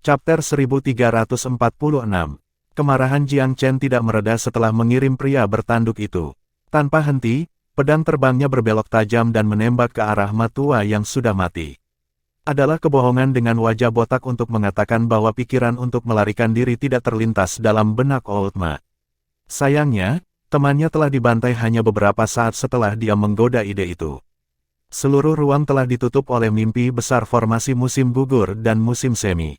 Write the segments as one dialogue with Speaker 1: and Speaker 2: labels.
Speaker 1: Chapter 1346. Kemarahan Jiang Chen tidak mereda setelah mengirim pria bertanduk itu. Tanpa henti, pedang terbangnya berbelok tajam dan menembak ke arah Ma Tua yang sudah mati. Adalah kebohongan dengan wajah botak untuk mengatakan bahwa pikiran untuk melarikan diri tidak terlintas dalam benak Old Ma. Sayangnya, temannya telah dibantai hanya beberapa saat setelah dia menggoda ide itu. Seluruh ruang telah ditutup oleh mimpi besar formasi musim gugur dan musim semi.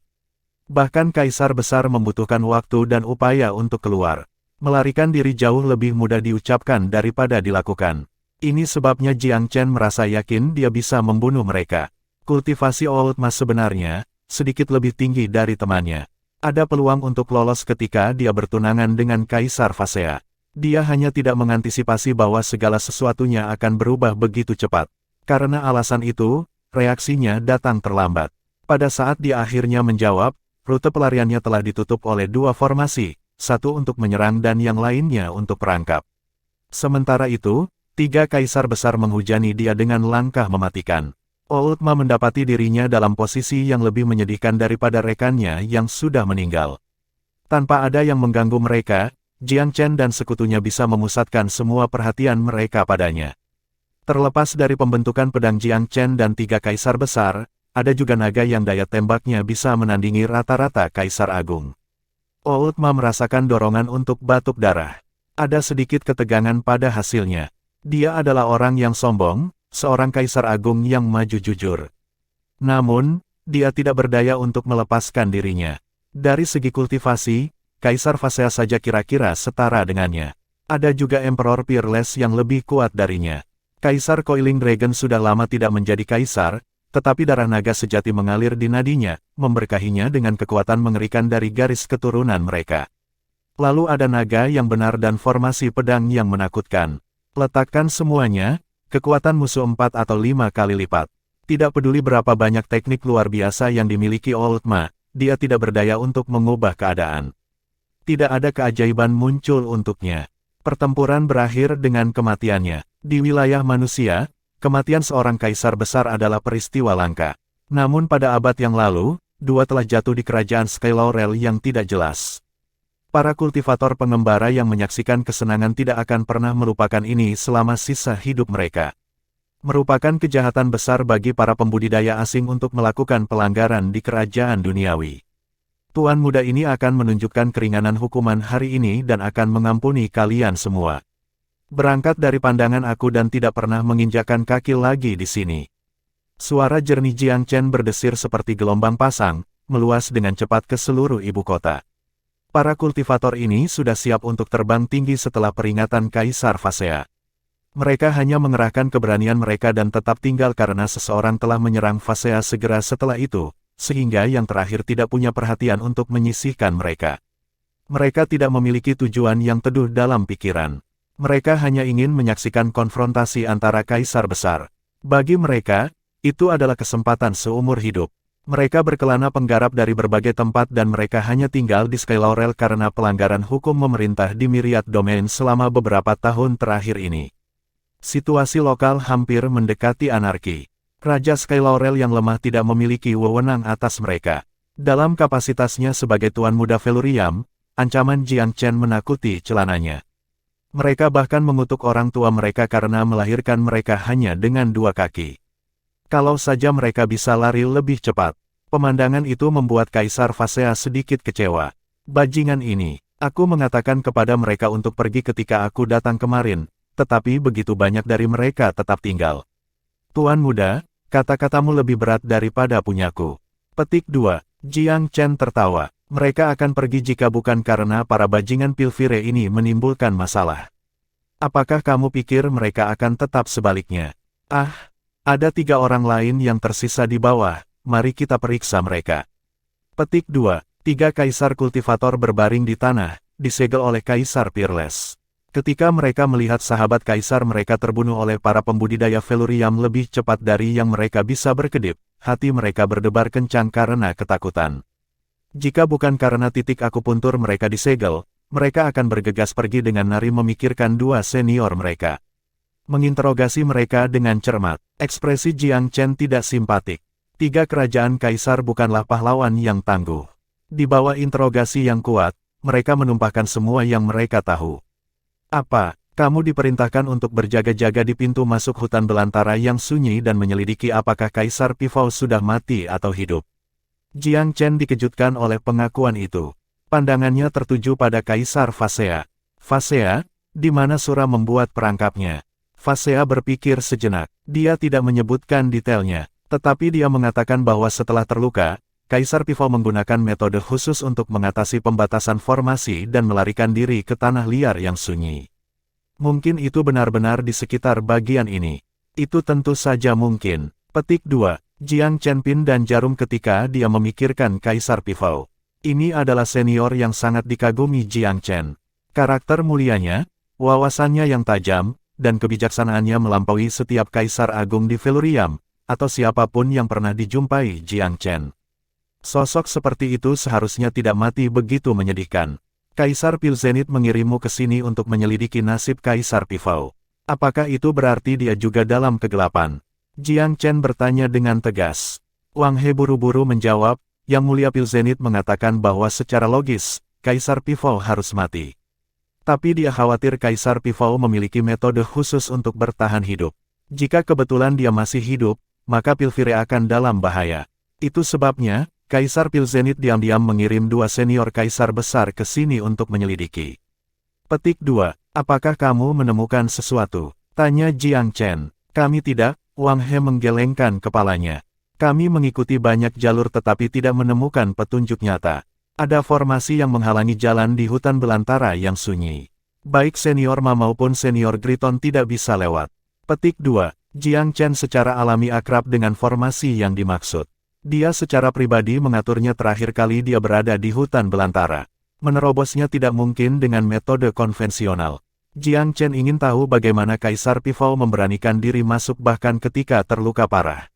Speaker 1: Bahkan Kaisar Besar membutuhkan waktu dan upaya untuk keluar. Melarikan diri jauh lebih mudah diucapkan daripada dilakukan. Ini sebabnya Jiang Chen merasa yakin dia bisa membunuh mereka. Kultivasi Old Ma sebenarnya sedikit lebih tinggi dari temannya. Ada peluang untuk lolos ketika dia bertunangan dengan Kaisar Phasea. Dia hanya tidak mengantisipasi bahwa segala sesuatunya akan berubah begitu cepat. Karena alasan itu, reaksinya datang terlambat. Pada saat dia akhirnya menjawab, rute pelariannya telah ditutup oleh dua formasi, satu untuk menyerang dan yang lainnya untuk perangkap. Sementara itu, tiga kaisar besar menghujani dia dengan langkah mematikan. Old Ma mendapati dirinya dalam posisi yang lebih menyedihkan daripada rekannya yang sudah meninggal. Tanpa ada yang mengganggu mereka, Jiang Chen dan sekutunya bisa memusatkan semua perhatian mereka padanya. Terlepas dari pembentukan pedang Jiang Chen dan tiga kaisar besar, ada juga naga yang daya tembaknya bisa menandingi rata-rata Kaisar Agung. Old Ma merasakan dorongan untuk batuk darah. Ada sedikit ketegangan pada hasilnya. Dia adalah orang yang sombong, seorang Kaisar Agung yang maju jujur. Namun, dia tidak berdaya untuk melepaskan dirinya. Dari segi kultivasi, Kaisar Phasea saja kira-kira setara dengannya. Ada juga Emperor Peerless yang lebih kuat darinya. Kaisar Coiling Dragon sudah lama tidak menjadi kaisar, tetapi darah naga sejati mengalir di nadinya, memberkahinya dengan kekuatan mengerikan dari garis keturunan mereka. Lalu ada naga yang benar dan formasi pedang yang menakutkan. Letakkan semuanya, kekuatan musuh 4 atau 5 kali lipat. Tidak peduli berapa banyak teknik luar biasa yang dimiliki Old Ma, dia tidak berdaya untuk mengubah keadaan. Tidak ada keajaiban muncul untuknya. Pertempuran berakhir dengan kematiannya. Di wilayah manusia, kematian seorang kaisar besar adalah peristiwa langka. Namun pada abad yang lalu, dua telah jatuh di kerajaan Skylaurel yang tidak jelas. Para kultivator pengembara yang menyaksikan kesenangan tidak akan pernah melupakan ini selama sisa hidup mereka. Merupakan kejahatan besar bagi para pembudidaya asing untuk melakukan pelanggaran di kerajaan duniawi. Tuan muda ini akan menunjukkan keringanan hukuman hari ini dan akan mengampuni kalian semua. Berangkat dari pandangan aku dan tidak pernah menginjakkan kaki lagi di sini. Suara jernih Jiang Chen berdesir seperti gelombang pasang, meluas dengan cepat ke seluruh ibu kota. Para kultivator ini sudah siap untuk terbang tinggi setelah peringatan Kaisar Phasea. Mereka hanya mengerahkan keberanian mereka dan tetap tinggal karena seseorang telah menyerang Phasea segera setelah itu, sehingga yang terakhir tidak punya perhatian untuk menyisihkan mereka. Mereka tidak memiliki tujuan yang teduh dalam pikiran. Mereka hanya ingin menyaksikan konfrontasi antara kaisar besar. Bagi mereka, itu adalah kesempatan seumur hidup. Mereka berkelana penggarap dari berbagai tempat dan mereka hanya tinggal di Skylaurel karena pelanggaran hukum memerintah di Myriad Domain selama beberapa tahun terakhir ini. Situasi lokal hampir mendekati anarki. Raja Skylaurel yang lemah tidak memiliki wewenang atas mereka. Dalam kapasitasnya sebagai Tuan Muda Feluriam, ancaman Jiang Chen menakuti celananya. Mereka bahkan mengutuk orang tua mereka karena melahirkan mereka hanya dengan 2 kaki. Kalau saja mereka bisa lari lebih cepat. Pemandangan itu membuat Kaisar Phasea sedikit kecewa. Bajingan ini, aku mengatakan kepada mereka untuk pergi ketika aku datang kemarin, tetapi begitu banyak dari mereka tetap tinggal. Tuan muda, kata-katamu lebih berat daripada punyaku. Petik 2. Jiang Chen tertawa. Mereka akan pergi jika bukan karena para bajingan Pilvire ini menimbulkan masalah. Apakah kamu pikir mereka akan tetap sebaliknya? Ah, ada 3 orang lain yang tersisa di bawah, mari kita periksa mereka. Petik 2. 3 kaisar kultivator berbaring di tanah, disegel oleh Kaisar Peerless. Ketika mereka melihat sahabat kaisar mereka terbunuh oleh para pembudidaya Feluriam lebih cepat dari yang mereka bisa berkedip, hati mereka berdebar kencang karena ketakutan. Jika bukan karena titik akupuntur mereka disegel, mereka akan bergegas pergi dengan nari memikirkan 2 senior mereka. Menginterogasi mereka dengan cermat, ekspresi Jiang Chen tidak simpatik. 3 kerajaan kaisar bukanlah pahlawan yang tangguh. Di bawah interogasi yang kuat, mereka menumpahkan semua yang mereka tahu. Apa, kamu diperintahkan untuk berjaga-jaga di pintu masuk hutan belantara yang sunyi dan menyelidiki apakah Kaisar Pifau sudah mati atau hidup? Jiang Chen dikejutkan oleh pengakuan itu. Pandangannya tertuju pada Kaisar Fasea. Fasea, di mana Sura membuat perangkapnya? Fasea berpikir sejenak. Dia tidak menyebutkan detailnya, tetapi dia mengatakan bahwa setelah terluka, Kaisar Pifau menggunakan metode khusus untuk mengatasi pembatasan formasi dan melarikan diri ke tanah liar yang sunyi. Mungkin itu benar-benar di sekitar bagian ini. Itu tentu saja mungkin. Petik 2. Jiang Chen pin dan jarum ketika dia memikirkan Kaisar Pifau. Ini adalah senior yang sangat dikagumi Jiang Chen. Karakter mulianya, wawasannya yang tajam, dan kebijaksanaannya melampaui setiap Kaisar Agung di Velurium, atau siapapun yang pernah dijumpai Jiang Chen. Sosok seperti itu seharusnya tidak mati begitu menyedihkan. Kaisar Pilzenit mengirimmu ke sini untuk menyelidiki nasib Kaisar Pifau. Apakah itu berarti dia juga dalam kegelapan? Jiang Chen bertanya dengan tegas. Wang He buru-buru menjawab, Yang Mulia Pilzenit mengatakan bahwa secara logis, Kaisar Pifau harus mati. Tapi dia khawatir Kaisar Pifau memiliki metode khusus untuk bertahan hidup. Jika kebetulan dia masih hidup, maka Pilvire akan dalam bahaya. Itu sebabnya, Kaisar Pilzenit diam-diam mengirim 2 senior kaisar besar ke sini untuk menyelidiki. Petik 2. Apakah kamu menemukan sesuatu? Tanya Jiang Chen. Kami tidak, Wang He menggelengkan kepalanya. Kami mengikuti banyak jalur tetapi tidak menemukan petunjuk nyata. Ada formasi yang menghalangi jalan di hutan belantara yang sunyi. Baik senior Ma maupun senior Griton tidak bisa lewat. Petik 2. Jiang Chen secara alami akrab dengan formasi yang dimaksud. Dia secara pribadi mengaturnya terakhir kali dia berada di hutan belantara. Menerobosnya tidak mungkin dengan metode konvensional. Jiang Chen ingin tahu bagaimana Kaisar Pifau memberanikan diri masuk bahkan ketika terluka parah.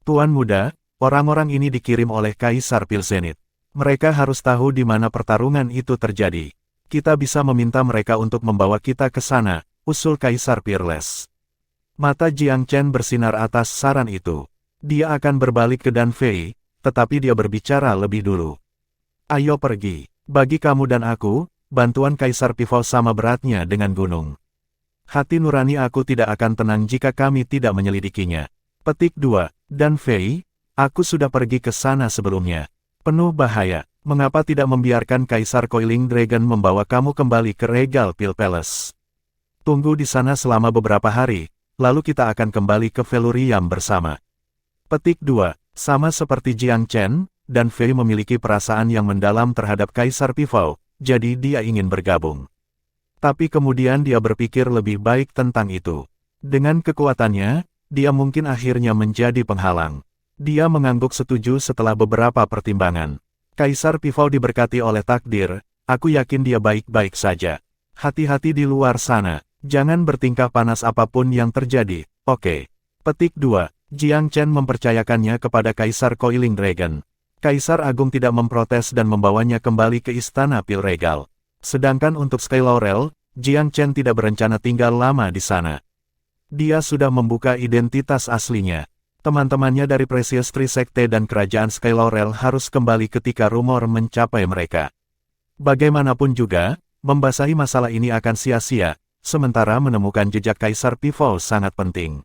Speaker 1: Tuan muda, orang-orang ini dikirim oleh Kaisar Pilzenit. Mereka harus tahu di mana pertarungan itu terjadi. Kita bisa meminta mereka untuk membawa kita ke sana, usul Kaisar Peerless. Mata Jiang Chen bersinar atas saran itu. Dia akan berbalik ke Dan Fei, tetapi dia berbicara lebih dulu. Ayo pergi. Bagi kamu dan aku, bantuan Kaisar Pifau sama beratnya dengan gunung. Hati nurani aku tidak akan tenang jika kami tidak menyelidikinya. Petik 2. Dan Fei, aku sudah pergi ke sana sebelumnya. Penuh bahaya. Mengapa tidak membiarkan Kaisar Coiling Dragon membawa kamu kembali ke Regal Pil Palace? Tunggu di sana selama beberapa hari, lalu kita akan kembali ke Velurium bersama. Petik 2. Sama seperti Jiang Chen, Dan Fei memiliki perasaan yang mendalam terhadap Kaisar Pifau, jadi dia ingin bergabung. Tapi kemudian dia berpikir lebih baik tentang itu. Dengan kekuatannya, dia mungkin akhirnya menjadi penghalang. Dia mengangguk setuju setelah beberapa pertimbangan. Kaisar Pifau diberkati oleh takdir, aku yakin dia baik-baik saja. Hati-hati di luar sana, jangan bertingkah panas apapun yang terjadi, oke. Petik 2. Jiang Chen mempercayakannya kepada Kaisar Coiling Dragon. Kaisar Agung tidak memprotes dan membawanya kembali ke Istana Pil Regal. Sedangkan untuk Sky Laurel, Jiang Chen tidak berencana tinggal lama di sana. Dia sudah membuka identitas aslinya. Teman-temannya dari Precious Tree Sekte dan Kerajaan Sky Laurel harus kembali ketika rumor mencapai mereka. Bagaimanapun juga, membasahi masalah ini akan sia-sia, sementara menemukan jejak Kaisar Pifau sangat penting.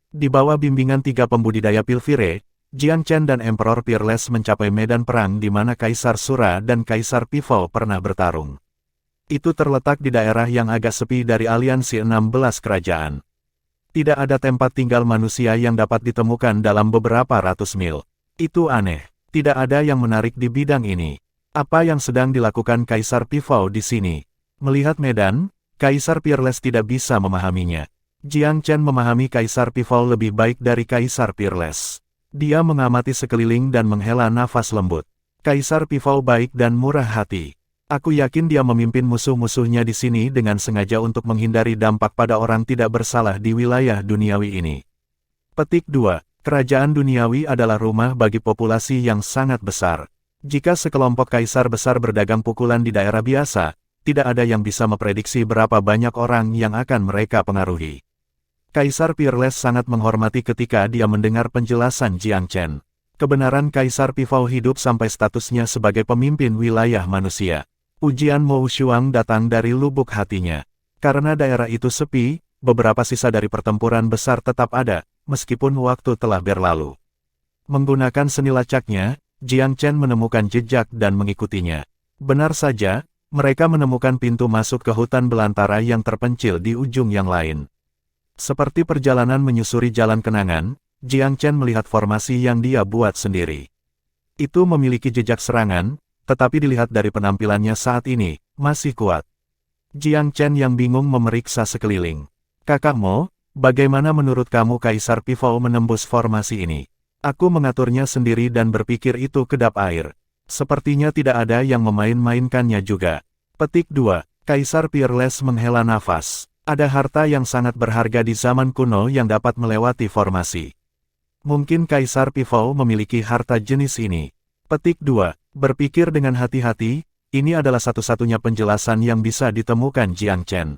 Speaker 1: Di bawah bimbingan 3 pembudidaya Pilvire, Jiang Chen dan Emperor Peerless mencapai medan perang di mana Kaisar Sura dan Kaisar Pifau pernah bertarung. Itu terletak di daerah yang agak sepi dari aliansi 16 kerajaan. Tidak ada tempat tinggal manusia yang dapat ditemukan dalam beberapa ratus mil. Itu aneh. Tidak ada yang menarik di bidang ini. Apa yang sedang dilakukan Kaisar Pifau di sini? Melihat medan, Kaisar Peerless tidak bisa memahaminya. Jiang Chen memahami Kaisar Pifau lebih baik dari Kaisar Peerless. Dia mengamati sekeliling dan menghela nafas lembut. Kaisar Pifau baik dan murah hati. Aku yakin dia memimpin musuh-musuhnya di sini dengan sengaja untuk menghindari dampak pada orang tidak bersalah di wilayah duniawi ini. Petik 2. Kerajaan duniawi adalah rumah bagi populasi yang sangat besar. Jika sekelompok kaisar besar berdagang pukulan di daerah biasa, tidak ada yang bisa memprediksi berapa banyak orang yang akan mereka pengaruhi. Kaisar Peerless sangat menghormati ketika dia mendengar penjelasan Jiang Chen. Kebenaran Kaisar Pifao hidup sampai statusnya sebagai pemimpin wilayah manusia. Ujian Mo Shuang datang dari lubuk hatinya. Karena daerah itu sepi, beberapa sisa dari pertempuran besar tetap ada, meskipun waktu telah berlalu. Menggunakan seni lacaknya, Jiang Chen menemukan jejak dan mengikutinya. Benar saja, mereka menemukan pintu masuk ke hutan belantara yang terpencil di ujung yang lain. Seperti perjalanan menyusuri jalan kenangan, Jiang Chen melihat formasi yang dia buat sendiri. Itu memiliki jejak serangan, tetapi dilihat dari penampilannya saat ini, masih kuat. Jiang Chen yang bingung memeriksa sekeliling. Kakak Mo, bagaimana menurut kamu Kaisar Pifao menembus formasi ini? Aku mengaturnya sendiri dan berpikir itu kedap air. Sepertinya tidak ada yang memain-mainkannya juga. Petik 2. Kaisar Peerless menghela nafas. Ada harta yang sangat berharga di zaman kuno yang dapat melewati formasi. Mungkin Kaisar Pifao memiliki harta jenis ini. Petik 2. Berpikir dengan hati-hati, ini adalah satu-satunya penjelasan yang bisa ditemukan Jiang Chen.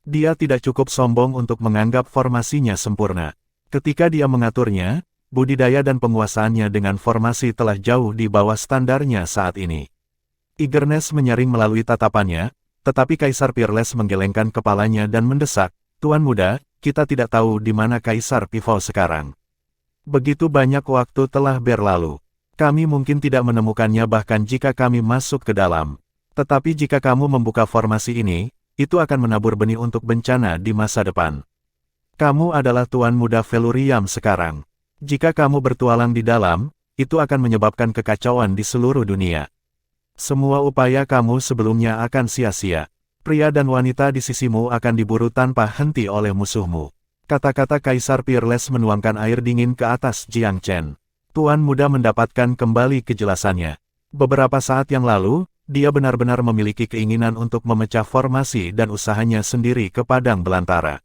Speaker 1: Dia tidak cukup sombong untuk menganggap formasinya sempurna. Ketika dia mengaturnya, budidaya dan penguasaannya dengan formasi telah jauh di bawah standarnya saat ini. Eagerness menyaring melalui tatapannya, tetapi Kaisar Peerless menggelengkan kepalanya dan mendesak, "Tuan muda, kita tidak tahu di mana Kaisar Pifao sekarang. Begitu banyak waktu telah berlalu. Kami mungkin tidak menemukannya bahkan jika kami masuk ke dalam. Tetapi jika kamu membuka formasi ini, itu akan menabur benih untuk bencana di masa depan. Kamu adalah Tuan Muda Felurium sekarang. Jika kamu bertualang di dalam, itu akan menyebabkan kekacauan di seluruh dunia. Semua upaya kamu sebelumnya akan sia-sia. Pria dan wanita di sisimu akan diburu tanpa henti oleh musuhmu." Kata-kata Kaisar Peerless menuangkan air dingin ke atas Jiang Chen. Tuan muda mendapatkan kembali kejelasannya. Beberapa saat yang lalu, dia benar-benar memiliki keinginan untuk memecah formasi dan usahanya sendiri ke padang belantara.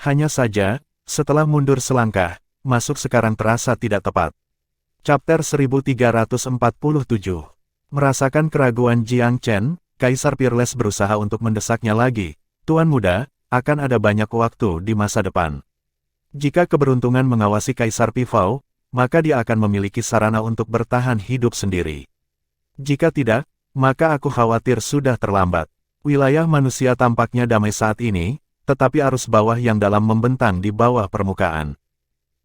Speaker 1: Hanya saja, setelah mundur selangkah, masuk sekarang terasa tidak tepat. Chapter 1347. Merasakan keraguan Jiang Chen, Kaisar Peerless berusaha untuk mendesaknya lagi. "Tuan muda, akan ada banyak waktu di masa depan. Jika keberuntungan mengawasi Kaisar Pifao, maka dia akan memiliki sarana untuk bertahan hidup sendiri. Jika tidak, maka aku khawatir sudah terlambat." Wilayah manusia tampaknya damai saat ini, tetapi arus bawah yang dalam membentang di bawah permukaan.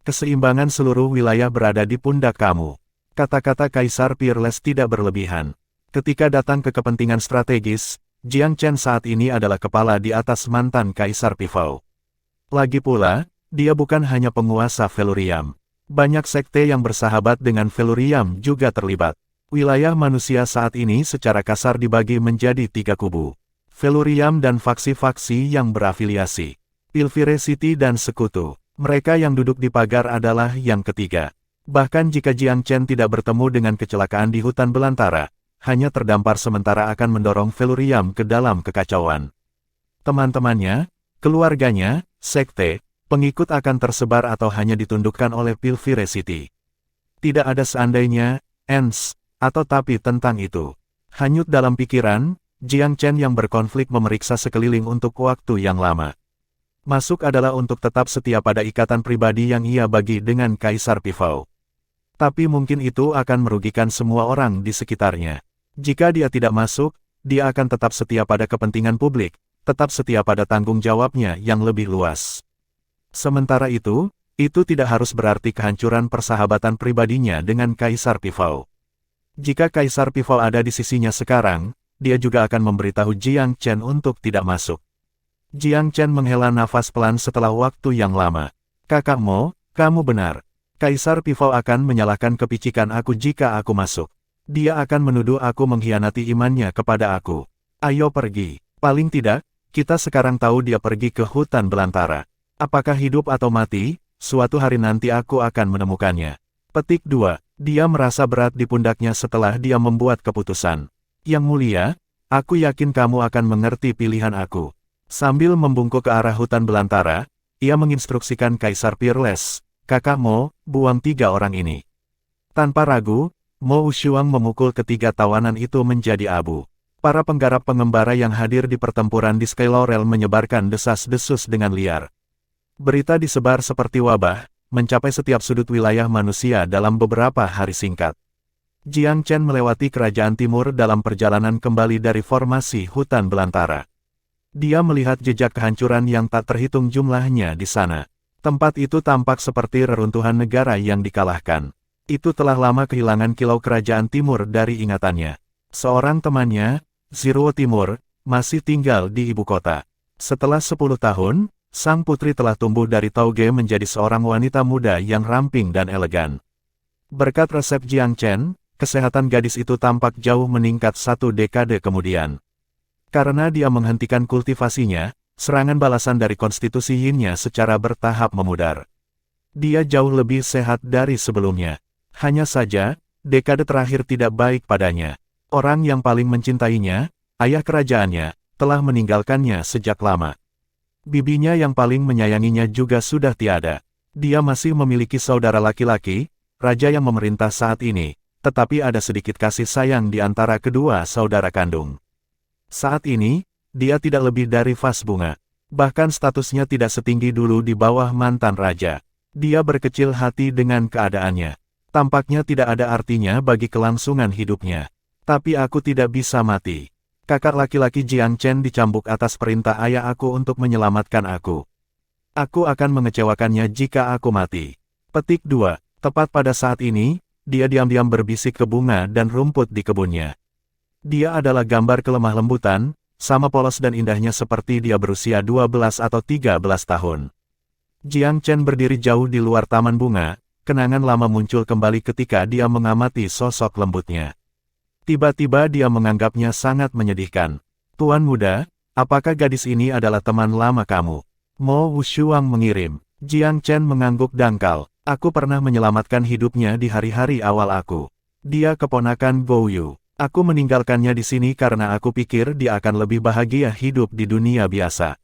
Speaker 1: "Keseimbangan seluruh wilayah berada di pundak kamu." Kata-kata Kaisar Peerless tidak berlebihan. Ketika datang ke kepentingan strategis, Jiang Chen saat ini adalah kepala di atas mantan Kaisar Pifao. Lagi pula, dia bukan hanya penguasa Felurium. Banyak sekte yang bersahabat dengan Felurium juga terlibat. Wilayah manusia saat ini secara kasar dibagi menjadi 3 kubu. Felurium dan faksi-faksi yang berafiliasi. Pilfire City dan Sekutu. Mereka yang duduk di pagar adalah yang ketiga. Bahkan jika Jiang Chen tidak bertemu dengan kecelakaan di hutan belantara, hanya terdampar sementara akan mendorong Felurium ke dalam kekacauan. Teman-temannya, keluarganya, sekte, pengikut akan tersebar atau hanya ditundukkan oleh Pilfire City. Tidak ada seandainya, ens, atau tapi tentang itu. Hanyut dalam pikiran, Jiang Chen yang berkonflik memeriksa sekeliling untuk waktu yang lama. Masuk adalah untuk tetap setia pada ikatan pribadi yang ia bagi dengan Kaisar Pifao. Tapi mungkin itu akan merugikan semua orang di sekitarnya. Jika dia tidak masuk, dia akan tetap setia pada kepentingan publik, tetap setia pada tanggung jawabnya yang lebih luas. Sementara itu tidak harus berarti kehancuran persahabatan pribadinya dengan Kaisar Pifao. Jika Kaisar Pifao ada di sisinya sekarang, dia juga akan memberitahu Jiang Chen untuk tidak masuk. Jiang Chen menghela nafas pelan setelah waktu yang lama. "Kakak Mo, kamu benar. Kaisar Pifao akan menyalahkan kepicikan aku jika aku masuk. Dia akan menuduh aku mengkhianati imannya kepada aku. Ayo pergi. Paling tidak, kita sekarang tahu dia pergi ke hutan belantara. Apakah hidup atau mati, suatu hari nanti aku akan menemukannya." Petik 2. Dia merasa berat di pundaknya setelah dia membuat keputusan. "Yang mulia, aku yakin kamu akan mengerti pilihan aku." Sambil membungkuk ke arah hutan belantara, ia menginstruksikan Kaisar Peerless, "Kakak Mo, buang 3 orang ini." Tanpa ragu, Mo Shuang memukul ketiga tawanan itu menjadi abu. Para penggarap pengembara yang hadir di pertempuran di Sky Laurel menyebarkan desas-desus dengan liar. Berita disebar seperti wabah, mencapai setiap sudut wilayah manusia dalam beberapa hari singkat. Jiang Chen melewati kerajaan timur dalam perjalanan kembali dari formasi hutan belantara. Dia melihat jejak kehancuran yang tak terhitung jumlahnya di sana. Tempat itu tampak seperti reruntuhan negara yang dikalahkan. Itu telah lama kehilangan kilau kerajaan timur dari ingatannya. Seorang temannya, Ziruo Timur, masih tinggal di ibu kota. Setelah 10 tahun, sang putri telah tumbuh dari tauge menjadi seorang wanita muda yang ramping dan elegan. Berkat resep Jiang Chen, kesehatan gadis itu tampak jauh meningkat 1 dekade kemudian. Karena dia menghentikan kultivasinya, serangan balasan dari konstitusi Yin-nya secara bertahap memudar. Dia jauh lebih sehat dari sebelumnya. Hanya saja, dekade terakhir tidak baik padanya. Orang yang paling mencintainya, ayah kerajaannya, telah meninggalkannya sejak lama. Bibinya yang paling menyayanginya juga sudah tiada. Dia masih memiliki saudara laki-laki, raja yang memerintah saat ini, tetapi ada sedikit kasih sayang di antara kedua saudara kandung. Saat ini, dia tidak lebih dari vas bunga. Bahkan statusnya tidak setinggi dulu di bawah mantan raja. Dia berkecil hati dengan keadaannya. Tampaknya tidak ada artinya bagi kelangsungan hidupnya. Tapi aku tidak bisa mati. Kakak laki-laki Jiang Chen dicambuk atas perintah ayah aku untuk menyelamatkan aku. Aku akan mengecewakannya jika aku mati. Petik 2. Tepat pada saat ini, dia diam-diam berbisik ke bunga dan rumput di kebunnya. Dia adalah gambar kelemah lembutan, sama polos dan indahnya seperti dia berusia 12 atau 13 tahun. Jiang Chen berdiri jauh di luar taman bunga, kenangan lama muncul kembali ketika dia mengamati sosok lembutnya. Tiba-tiba dia menganggapnya sangat menyedihkan. Tuan muda, apakah gadis ini adalah teman lama kamu? Mo Wushuang mengirim. Jiang Chen mengangguk dangkal. Aku pernah menyelamatkan hidupnya di hari-hari awal aku. Dia keponakan Gouyu. Aku meninggalkannya di sini karena aku pikir dia akan lebih bahagia hidup di dunia biasa.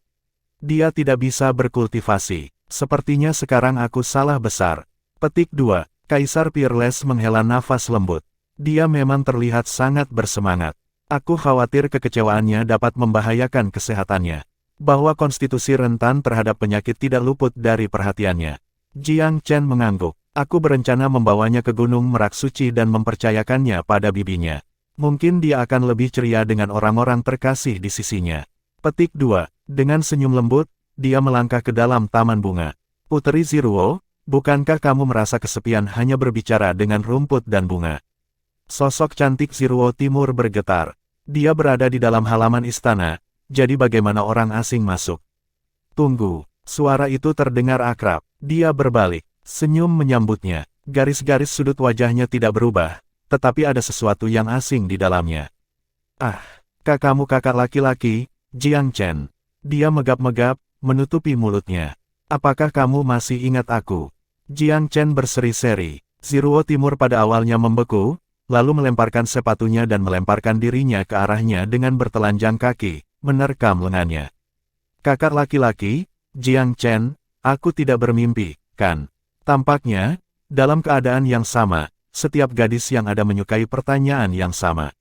Speaker 1: Dia tidak bisa berkultivasi. Sepertinya sekarang aku salah besar. Petik 2. Kaisar Peerless menghela nafas lembut. Dia memang terlihat sangat bersemangat. Aku khawatir kekecewaannya dapat membahayakan kesehatannya. Bahwa konstitusi rentan terhadap penyakit tidak luput dari perhatiannya. Jiang Chen mengangguk. Aku berencana membawanya ke Gunung Merak Suci dan mempercayakannya pada bibinya. Mungkin dia akan lebih ceria dengan orang-orang terkasih di sisinya. Petik 2. Dengan senyum lembut, dia melangkah ke dalam taman bunga. Putri Ziruo, bukankah kamu merasa kesepian hanya berbicara dengan rumput dan bunga? Sosok cantik Ziruo Timur bergetar. Dia berada di dalam halaman istana, jadi bagaimana orang asing masuk? Tunggu, suara itu terdengar akrab. Dia berbalik, senyum menyambutnya. Garis-garis sudut wajahnya tidak berubah, tetapi ada sesuatu yang asing di dalamnya. Ah, kakakmu kakak laki-laki, Jiang Chen. Dia megap-megap, menutupi mulutnya. Apakah kamu masih ingat aku? Jiang Chen berseri-seri. Ziruo Timur pada awalnya membeku, lalu melemparkan sepatunya dan melemparkan dirinya ke arahnya dengan bertelanjang kaki, menerkam lengannya. Kakak laki-laki, Jiang Chen, aku tidak bermimpi, kan? Tampaknya, dalam keadaan yang sama, setiap gadis yang ada menyukai pertanyaan yang sama.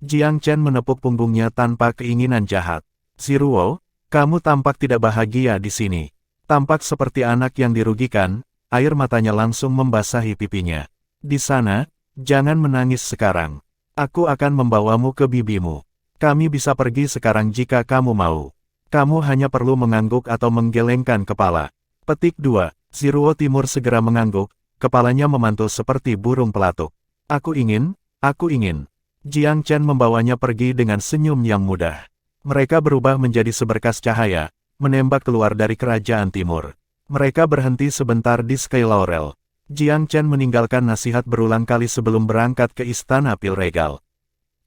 Speaker 1: Jiang Chen menepuk punggungnya tanpa keinginan jahat. Ziruo, kamu tampak tidak bahagia di sini. Tampak seperti anak yang dirugikan, air matanya langsung membasahi pipinya. Di sana, jangan menangis sekarang. Aku akan membawamu ke bibimu. Kami bisa pergi sekarang jika kamu mau. Kamu hanya perlu mengangguk atau menggelengkan kepala. Petik 2. Ziruo Timur segera mengangguk, kepalanya memantul seperti burung pelatuk. Aku ingin. Jiang Chen membawanya pergi dengan senyum yang mudah. Mereka berubah menjadi seberkas cahaya, menembak keluar dari kerajaan timur. Mereka berhenti sebentar di Sky Laurel. Jiang Chen meninggalkan nasihat berulang kali sebelum berangkat ke istana pil regal.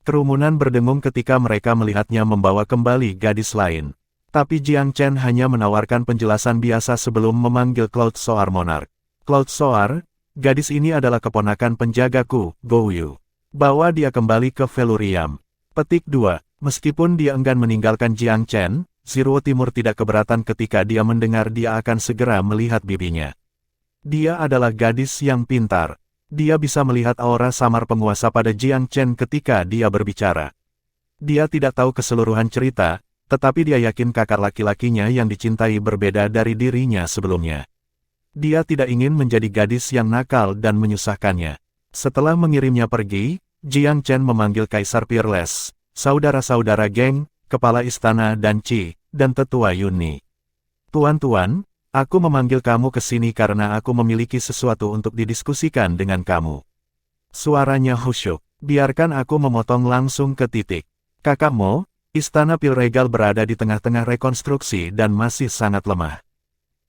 Speaker 1: Kerumunan berdengung ketika mereka melihatnya membawa kembali gadis lain. Tapi Jiang Chen hanya menawarkan penjelasan biasa sebelum memanggil Cloud Soar Monarch. Cloud Soar, gadis ini adalah keponakan penjagaku, Gouyu. Bawa dia kembali ke Velurium. Petik 2. Meskipun dia enggan meninggalkan Jiang Chen, Ziruo Timur tidak keberatan ketika dia mendengar dia akan segera melihat bibinya. Dia adalah gadis yang pintar. Dia bisa melihat aura samar penguasa pada Jiang Chen ketika dia berbicara. Dia tidak tahu keseluruhan cerita, tetapi dia yakin kakak laki-lakinya yang dicintai berbeda dari dirinya sebelumnya. Dia tidak ingin menjadi gadis yang nakal dan menyusahkannya. Setelah mengirimnya pergi, Jiang Chen memanggil Kaisar Peerless, saudara-saudara geng, kepala istana dan Qi, dan tetua Yunni. Tuan-tuan, aku memanggil kamu ke sini karena aku memiliki sesuatu untuk didiskusikan dengan kamu. Suaranya khusyuk. Biarkan aku memotong langsung ke titik. Kakak Mo, Istana Pil Regal berada di tengah-tengah rekonstruksi dan masih sangat lemah.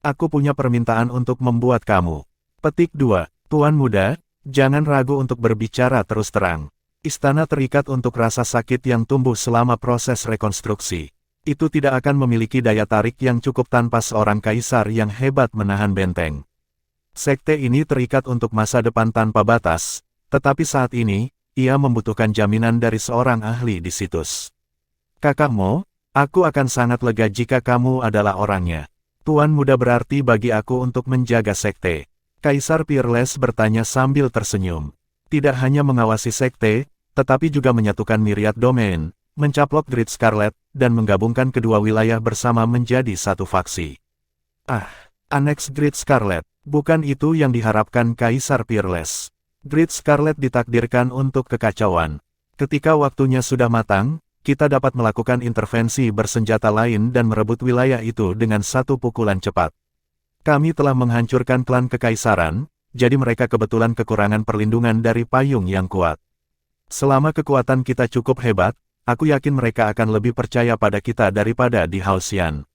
Speaker 1: Aku punya permintaan untuk membuat kamu. Petik 2. Tuan muda, jangan ragu untuk berbicara terus terang. Istana terikat untuk rasa sakit yang tumbuh selama proses rekonstruksi. Itu tidak akan memiliki daya tarik yang cukup tanpa seorang kaisar yang hebat menahan benteng. Sekte ini terikat untuk masa depan tanpa batas, tetapi saat ini, ia membutuhkan jaminan dari seorang ahli di situs. Kakak Mo, aku akan sangat lega jika kamu adalah orangnya. Tuan muda berarti bagi aku untuk menjaga sekte. Kaisar Peerless bertanya sambil tersenyum. Tidak hanya mengawasi sekte, tetapi juga menyatukan myriad domain, mencaplok Great Scarlet, dan menggabungkan kedua wilayah bersama menjadi satu faksi. Aneks Great Scarlet, bukan itu yang diharapkan Kaisar Peerless. Great Scarlet ditakdirkan untuk kekacauan. Ketika waktunya sudah matang, kita dapat melakukan intervensi bersenjata lain dan merebut wilayah itu dengan satu pukulan cepat. Kami telah menghancurkan klan kekaisaran, jadi mereka kebetulan kekurangan perlindungan dari payung yang kuat. Selama kekuatan kita cukup hebat, aku yakin mereka akan lebih percaya pada kita daripada di Haoxian.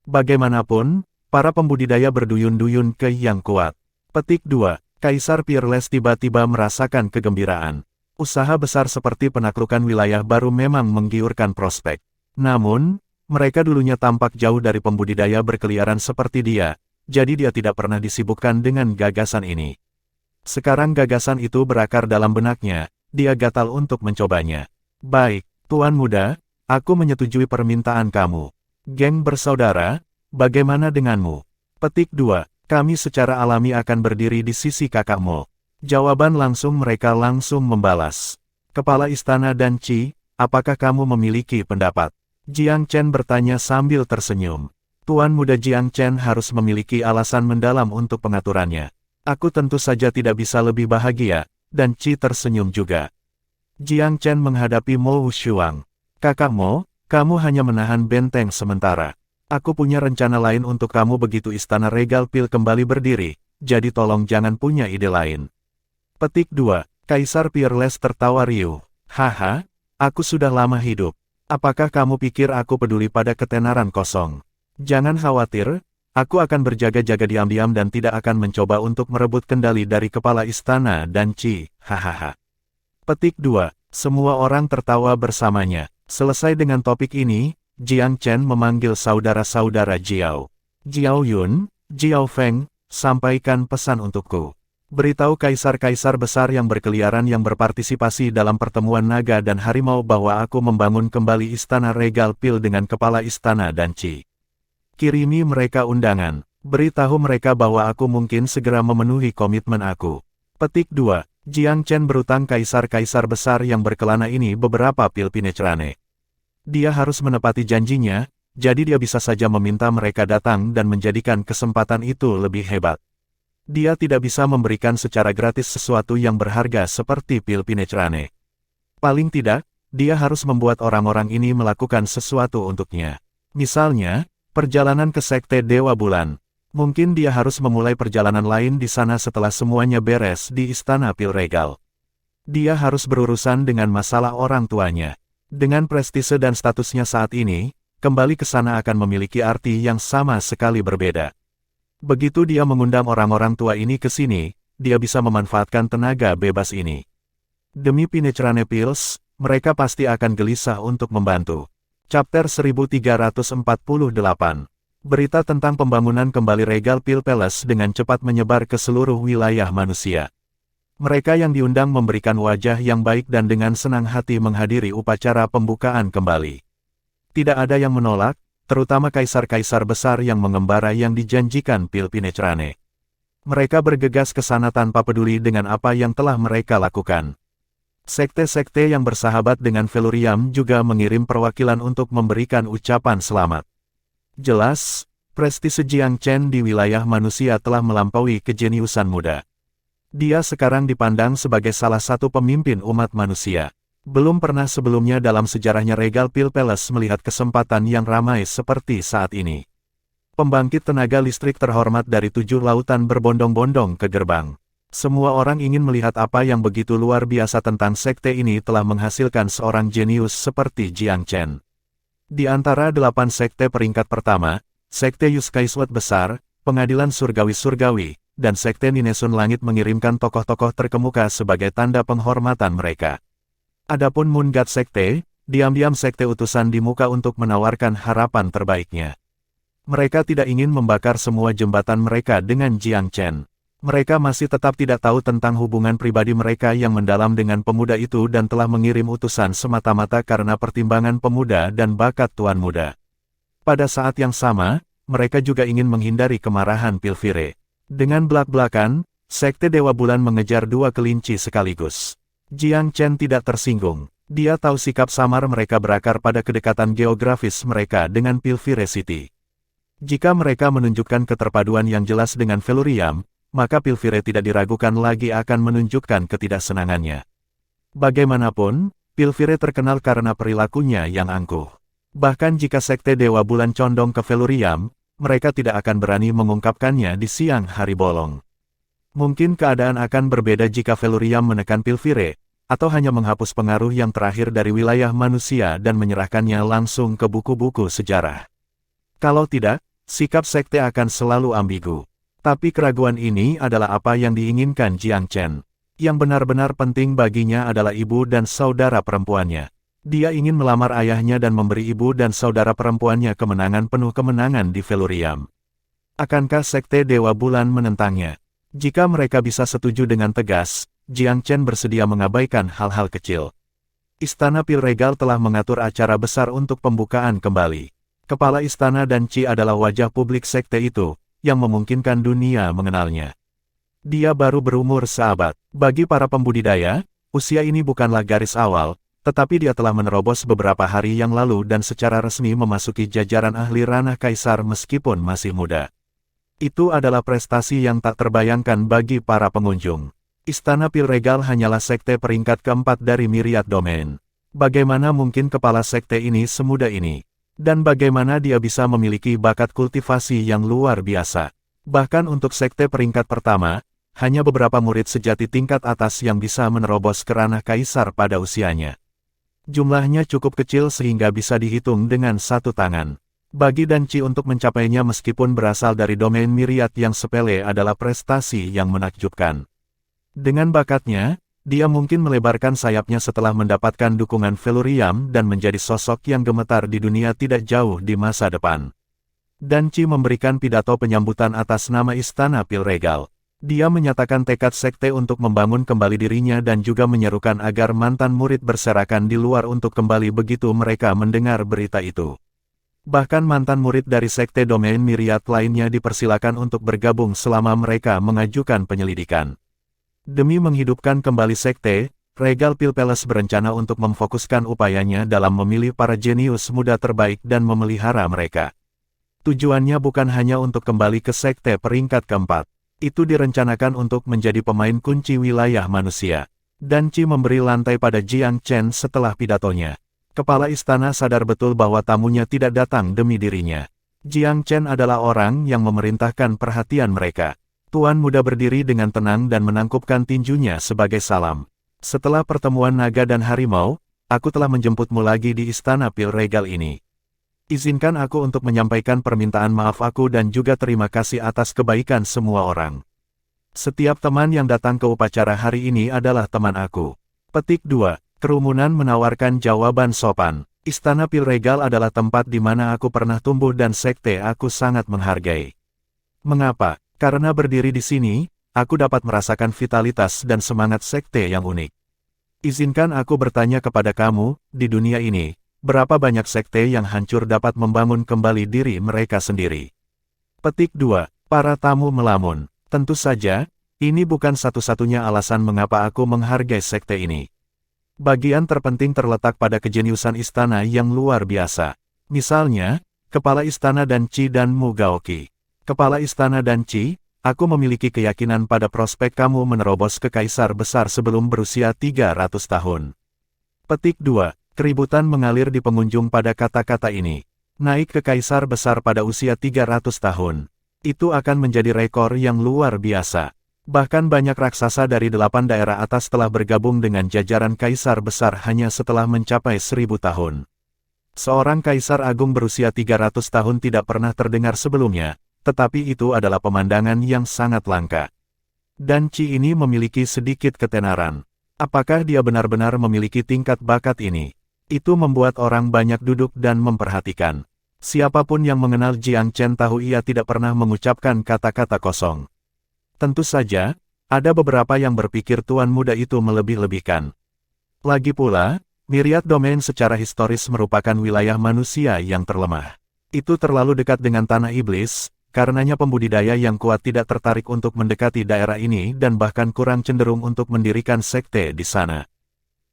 Speaker 1: Bagaimanapun, para pembudidaya berduyun-duyun ke yang kuat. Petik 2. Kaisar Peerless tiba-tiba merasakan kegembiraan. Usaha besar seperti penaklukan wilayah baru memang menggiurkan prospek. Namun, mereka dulunya tampak jauh dari pembudidaya berkeliaran seperti dia, jadi dia tidak pernah disibukkan dengan gagasan ini. Sekarang gagasan itu berakar dalam benaknya, dia gatal untuk mencobanya. Baik, Tuan Muda, aku menyetujui permintaan kamu. Geng bersaudara, bagaimana denganmu? Petik 2, kami secara alami akan berdiri di sisi kakakmu. Jawaban mereka langsung membalas. Kepala istana dan Qi, apakah kamu memiliki pendapat? Jiang Chen bertanya sambil tersenyum. Tuan muda Jiang Chen harus memiliki alasan mendalam untuk pengaturannya. Aku tentu saja tidak bisa lebih bahagia, dan Qi tersenyum juga. Jiang Chen menghadapi Mo Wushuang. Kakak Mo, kamu hanya menahan benteng sementara. Aku punya rencana lain untuk kamu begitu Istana Regal Pil kembali berdiri, jadi tolong jangan punya ide lain. Petik 2, Kaisar Peerless tertawa riuh. Haha, aku sudah lama hidup. Apakah kamu pikir aku peduli pada ketenaran kosong? Jangan khawatir, aku akan berjaga-jaga diam-diam dan tidak akan mencoba untuk merebut kendali dari kepala istana dan Qi. Hahaha. Petik 2, semua orang tertawa bersamanya. Selesai dengan topik ini, Jiang Chen memanggil saudara-saudara Jiao. Jiao Yun, Jiao Feng, sampaikan pesan untukku. Beritahu kaisar-kaisar besar yang berkeliaran yang berpartisipasi dalam pertemuan naga dan harimau bahwa aku membangun kembali Istana Regal Pil dengan kepala istana dan Qi. Kirimi mereka undangan. Beritahu mereka bahwa aku mungkin segera memenuhi komitmen aku. Petik 2, Jiang Chen berutang kaisar-kaisar besar yang berkelana ini beberapa pil Pinecrane. Dia harus menepati janjinya, jadi dia bisa saja meminta mereka datang dan menjadikan kesempatan itu lebih hebat. Dia tidak bisa memberikan secara gratis sesuatu yang berharga seperti pil Pinecrane. Paling tidak, dia harus membuat orang-orang ini melakukan sesuatu untuknya. Misalnya, perjalanan ke Sekte Dewa Bulan. Mungkin dia harus memulai perjalanan lain di sana setelah semuanya beres di Istana Pil Regal. Dia harus berurusan dengan masalah orang tuanya. Dengan prestise dan statusnya saat ini, kembali ke sana akan memiliki arti yang sama sekali berbeda. Begitu dia mengundang orang-orang tua ini ke sini, dia bisa memanfaatkan tenaga bebas ini. Demi Pinecrane Pills, mereka pasti akan gelisah untuk membantu. Chapter 1348. Berita tentang pembangunan kembali Regal Pil Palace dengan cepat menyebar ke seluruh wilayah manusia. Mereka yang diundang memberikan wajah yang baik dan dengan senang hati menghadiri upacara pembukaan kembali. Tidak ada yang menolak, terutama kaisar-kaisar besar yang mengembara yang dijanjikan pil Pinecrane. Mereka bergegas ke sana tanpa peduli dengan apa yang telah mereka lakukan. Sekte-sekte yang bersahabat dengan Velurium juga mengirim perwakilan untuk memberikan ucapan selamat. Jelas, Prestise Jiang Chen di wilayah manusia telah melampaui kejeniusan muda. Dia sekarang dipandang sebagai salah satu pemimpin umat manusia. Belum pernah sebelumnya dalam sejarahnya Regal Pil Palace melihat kesempatan yang ramai seperti saat ini. Pembangkit tenaga listrik terhormat dari 7 lautan berbondong-bondong ke gerbang. Semua orang ingin melihat apa yang begitu luar biasa tentang sekte ini telah menghasilkan seorang jenius seperti Jiang Chen. Di antara 8 sekte peringkat pertama, Sekte Yuskaiswat Besar, Pengadilan Surgawi-Surgawi, dan Sekte Ninesun Langit mengirimkan tokoh-tokoh terkemuka sebagai tanda penghormatan mereka. Adapun Moon God Sekte, diam-diam sekte utusan di muka untuk menawarkan harapan terbaiknya. Mereka tidak ingin membakar semua jembatan mereka dengan Jiang Chen. Mereka masih tetap tidak tahu tentang hubungan pribadi mereka yang mendalam dengan pemuda itu dan telah mengirim utusan semata-mata karena pertimbangan pemuda dan bakat tuan muda. Pada saat yang sama, mereka juga ingin menghindari kemarahan Pilvire. Dengan belak-belakan, Sekte Dewa Bulan mengejar 2 kelinci sekaligus. Jiang Chen tidak tersinggung. Dia tahu sikap samar mereka berakar pada kedekatan geografis mereka dengan Pilvire City. Jika mereka menunjukkan keterpaduan yang jelas dengan Felurium, maka Pilvire tidak diragukan lagi akan menunjukkan ketidaksenangannya. Bagaimanapun, Pilvire terkenal karena perilakunya yang angkuh. Bahkan jika Sekte Dewa Bulan condong ke Felurium, mereka tidak akan berani mengungkapkannya di siang hari bolong. Mungkin keadaan akan berbeda jika Felurium menekan Pilvire, atau hanya menghapus pengaruh yang terakhir dari wilayah manusia dan menyerahkannya langsung ke buku-buku sejarah. Kalau tidak, sikap sekte akan selalu ambigu. Tapi keraguan ini adalah apa yang diinginkan Jiang Chen. Yang benar-benar penting baginya adalah ibu dan saudara perempuannya. Dia ingin melamar ayahnya dan memberi ibu dan saudara perempuannya kemenangan penuh kemenangan di Felurium. Akankah Sekte Dewa Bulan menentangnya? Jika mereka bisa setuju dengan tegas, Jiang Chen bersedia mengabaikan hal-hal kecil. Istana Pil Regal telah mengatur acara besar untuk pembukaan kembali. Kepala istana dan Qi adalah wajah publik sekte itu, yang memungkinkan dunia mengenalnya. Dia baru berumur seabad. Bagi para pembudidaya, usia ini bukanlah garis awal, tetapi dia telah menerobos beberapa hari yang lalu dan secara resmi memasuki jajaran ahli ranah kaisar meskipun masih muda. Itu adalah prestasi yang tak terbayangkan bagi para pengunjung. Istana Pil Regal hanyalah sekte peringkat keempat dari Myriad Domain. Bagaimana mungkin kepala sekte ini semuda ini? Dan bagaimana dia bisa memiliki bakat kultivasi yang luar biasa? Bahkan untuk sekte peringkat pertama, hanya beberapa murid sejati tingkat atas yang bisa menerobos ke ranah kaisar pada usianya. Jumlahnya cukup kecil sehingga bisa dihitung dengan satu tangan. Bagi Dan Qi untuk mencapainya meskipun berasal dari domain Myriad yang sepele adalah prestasi yang menakjubkan. Dengan bakatnya, dia mungkin melebarkan sayapnya setelah mendapatkan dukungan Felurium dan menjadi sosok yang gemetar di dunia tidak jauh di masa depan. Dan Qi memberikan pidato penyambutan atas nama Istana Pil Regal. Dia menyatakan tekad sekte untuk membangun kembali dirinya dan juga menyerukan agar mantan murid berserakan di luar untuk kembali begitu mereka mendengar berita itu. Bahkan mantan murid dari sekte domain Myriad lainnya dipersilakan untuk bergabung selama mereka mengajukan penyelidikan. Demi menghidupkan kembali sekte, Regal Pil Palace berencana untuk memfokuskan upayanya dalam memilih para jenius muda terbaik dan memelihara mereka. Tujuannya bukan hanya untuk kembali ke sekte peringkat keempat. Itu direncanakan untuk menjadi pemain kunci wilayah manusia. Dan Qi memberi lantai pada Jiang Chen setelah pidatonya. Kepala istana sadar betul bahwa tamunya tidak datang demi dirinya. Jiang Chen adalah orang yang memerintahkan perhatian mereka. Tuan muda berdiri dengan tenang dan menangkupkan tinjunya sebagai salam. Setelah pertemuan naga dan harimau, aku telah menjemputmu lagi di istana Pil Regal ini. Izinkan aku untuk menyampaikan permintaan maaf aku dan juga terima kasih atas kebaikan semua orang. Setiap teman yang datang ke upacara hari ini adalah teman aku. Petik 2. Kerumunan menawarkan jawaban sopan. Istana Pil Regal adalah tempat di mana aku pernah tumbuh dan sekte aku sangat menghargai. Mengapa? Karena berdiri di sini, aku dapat merasakan vitalitas dan semangat sekte yang unik. Izinkan aku bertanya kepada kamu, di dunia ini, berapa banyak sekte yang hancur dapat membangun kembali diri mereka sendiri? Petik 2. Para tamu melamun. Tentu saja, ini bukan satu-satunya alasan mengapa aku menghargai sekte ini. Bagian terpenting terletak pada kejeniusan istana yang luar biasa. Misalnya, Kepala Istana Danci dan Mu Gaoqi. Kepala Istana Danci, aku memiliki keyakinan pada prospek kamu menerobos ke Kaisar Besar sebelum berusia 300 tahun. Petik 2. Keributan mengalir di pengunjung pada kata-kata ini. Naik ke Kaisar Besar pada usia 300 tahun. Itu akan menjadi rekor yang luar biasa. Bahkan banyak raksasa dari 8 daerah atas telah bergabung dengan jajaran Kaisar Besar hanya setelah mencapai 1000 tahun. Seorang Kaisar Agung berusia 300 tahun tidak pernah terdengar sebelumnya, tetapi itu adalah pemandangan yang sangat langka. Danci ini memiliki sedikit ketenaran. Apakah dia benar-benar memiliki tingkat bakat ini? Itu membuat orang banyak duduk dan memperhatikan. Siapapun yang mengenal Jiang Chen tahu ia tidak pernah mengucapkan kata-kata kosong. Tentu saja, ada beberapa yang berpikir tuan muda itu melebih-lebihkan. Lagi pula, Myriad Domain secara historis merupakan wilayah manusia yang terlemah. Itu terlalu dekat dengan tanah iblis, karenanya pembudidaya yang kuat tidak tertarik untuk mendekati daerah ini dan bahkan kurang cenderung untuk mendirikan sekte di sana.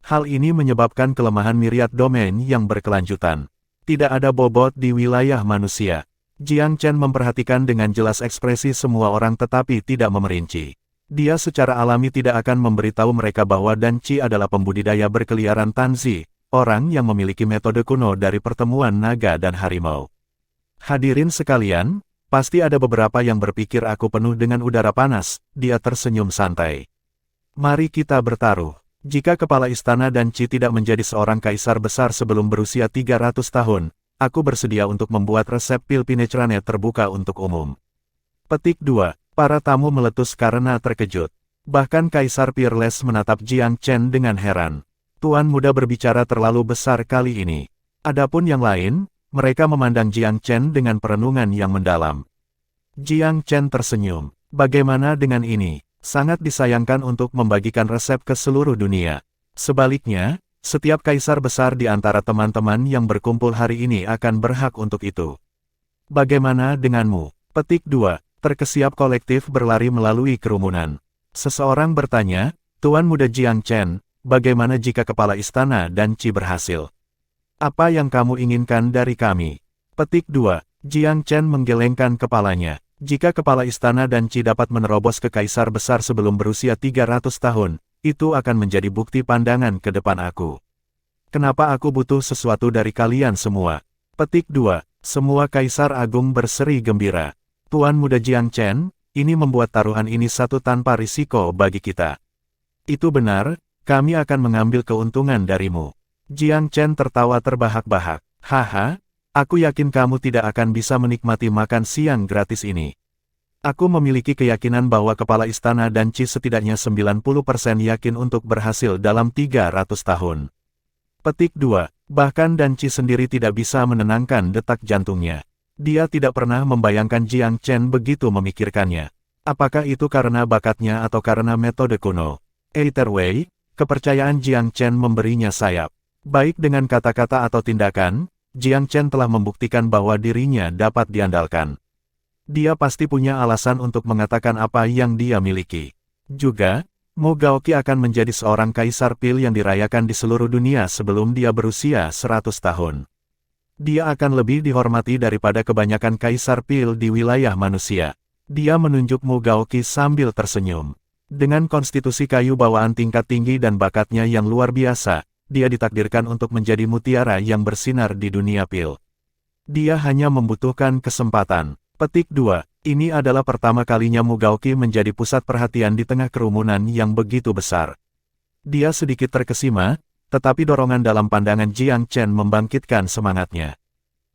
Speaker 1: Hal ini menyebabkan kelemahan Myriad Domain yang berkelanjutan. Tidak ada bobot di wilayah manusia. Jiang Chen memperhatikan dengan jelas ekspresi semua orang tetapi tidak memerinci. Dia secara alami tidak akan memberitahu mereka bahwa Danci adalah pembudidaya berkeliaran Tanzi, orang yang memiliki metode kuno dari pertemuan naga dan harimau. Hadirin sekalian, pasti ada beberapa yang berpikir aku penuh dengan udara panas, dia tersenyum santai. Mari kita bertaruh. Jika kepala istana Danci tidak menjadi seorang kaisar besar sebelum berusia 300 tahun, aku bersedia untuk membuat resep pil Pinecerane terbuka untuk umum. Petik 2. Para tamu meletus karena terkejut. Bahkan Kaisar Peerless menatap Jiang Chen dengan heran. Tuan muda berbicara terlalu besar kali ini. Adapun yang lain, mereka memandang Jiang Chen dengan perenungan yang mendalam. Jiang Chen tersenyum. Bagaimana dengan ini? Sangat disayangkan untuk membagikan resep ke seluruh dunia. Sebaliknya, setiap kaisar besar di antara teman-teman yang berkumpul hari ini akan berhak untuk itu. Bagaimana denganmu? Petik 2. Terkesiap kolektif berlari melalui kerumunan. Seseorang bertanya, Tuan Muda Jiang Chen, bagaimana jika kepala istana Danci berhasil? Apa yang kamu inginkan dari kami? Petik 2. Jiang Chen menggelengkan kepalanya. Jika kepala istana Danci dapat menerobos ke kaisar besar sebelum berusia 300 tahun, itu akan menjadi bukti pandangan ke depan aku. Kenapa aku butuh sesuatu dari kalian semua? Petik 2. Semua kaisar agung berseri gembira. Tuan Muda Jiang Chen, ini membuat taruhan ini satu tanpa risiko bagi kita. Itu benar, kami akan mengambil keuntungan darimu. Jiang Chen tertawa terbahak-bahak. Haha, aku yakin kamu tidak akan bisa menikmati makan siang gratis ini. Aku memiliki keyakinan bahwa kepala istana Danci setidaknya 90% yakin untuk berhasil dalam 300 tahun. Petik 2. Bahkan Danci sendiri tidak bisa menenangkan detak jantungnya. Dia tidak pernah membayangkan Jiang Chen begitu memikirkannya. Apakah itu karena bakatnya atau karena metode kuno? Either way, kepercayaan Jiang Chen memberinya sayap. Baik dengan kata-kata atau tindakan, Jiang Chen telah membuktikan bahwa dirinya dapat diandalkan. Dia pasti punya alasan untuk mengatakan apa yang dia miliki. Juga, Mu Gaoqi akan menjadi seorang kaisar pil yang dirayakan di seluruh dunia sebelum dia berusia 100 tahun. Dia akan lebih dihormati daripada kebanyakan kaisar pil di wilayah manusia. Dia menunjuk Mu Gaoqi sambil tersenyum. Dengan konstitusi kayu bawaan tingkat tinggi dan bakatnya yang luar biasa, dia ditakdirkan untuk menjadi mutiara yang bersinar di dunia pil. Dia hanya membutuhkan kesempatan. Petik 2. Ini adalah pertama kalinya Mu Gaoqi menjadi pusat perhatian di tengah kerumunan yang begitu besar. Dia sedikit terkesima, tetapi dorongan dalam pandangan Jiang Chen membangkitkan semangatnya.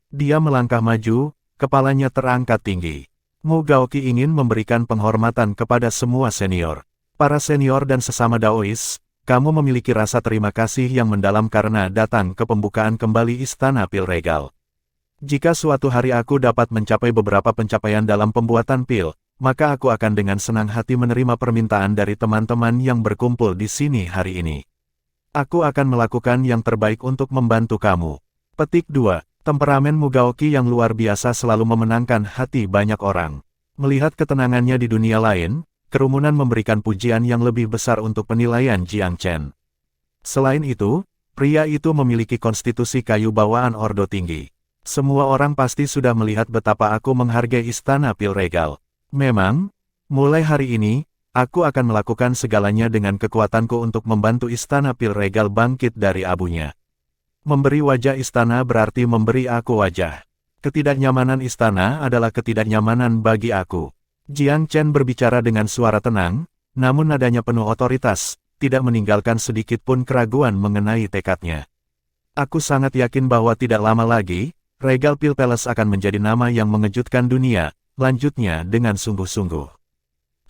Speaker 1: Dia melangkah maju, kepalanya terangkat tinggi. Mu Gaoqi ingin memberikan penghormatan kepada semua senior. Para senior dan sesama Daois, kamu memiliki rasa terima kasih yang mendalam karena datang ke pembukaan kembali Istana Pil Regal. Jika suatu hari aku dapat mencapai beberapa pencapaian dalam pembuatan pil, maka aku akan dengan senang hati menerima permintaan dari teman-teman yang berkumpul di sini hari ini. Aku akan melakukan yang terbaik untuk membantu kamu. Petik 2. Temperamen Mu Gaoqi yang luar biasa selalu memenangkan hati banyak orang. Melihat ketenangannya di dunia lain, kerumunan memberikan pujian yang lebih besar untuk penilaian Jiang Chen. Selain itu, pria itu memiliki konstitusi kayu bawaan ordo tinggi. Semua orang pasti sudah melihat betapa aku menghargai Istana Pil Regal. Memang, mulai hari ini, aku akan melakukan segalanya dengan kekuatanku untuk membantu Istana Pil Regal bangkit dari abunya. Memberi wajah istana berarti memberi aku wajah. Ketidaknyamanan istana adalah ketidaknyamanan bagi aku. Jiang Chen berbicara dengan suara tenang, namun nadanya penuh otoritas, tidak meninggalkan sedikit pun keraguan mengenai tekadnya. Aku sangat yakin bahwa tidak lama lagi, Regal Pil Palace akan menjadi nama yang mengejutkan dunia, lanjutnya dengan sungguh-sungguh.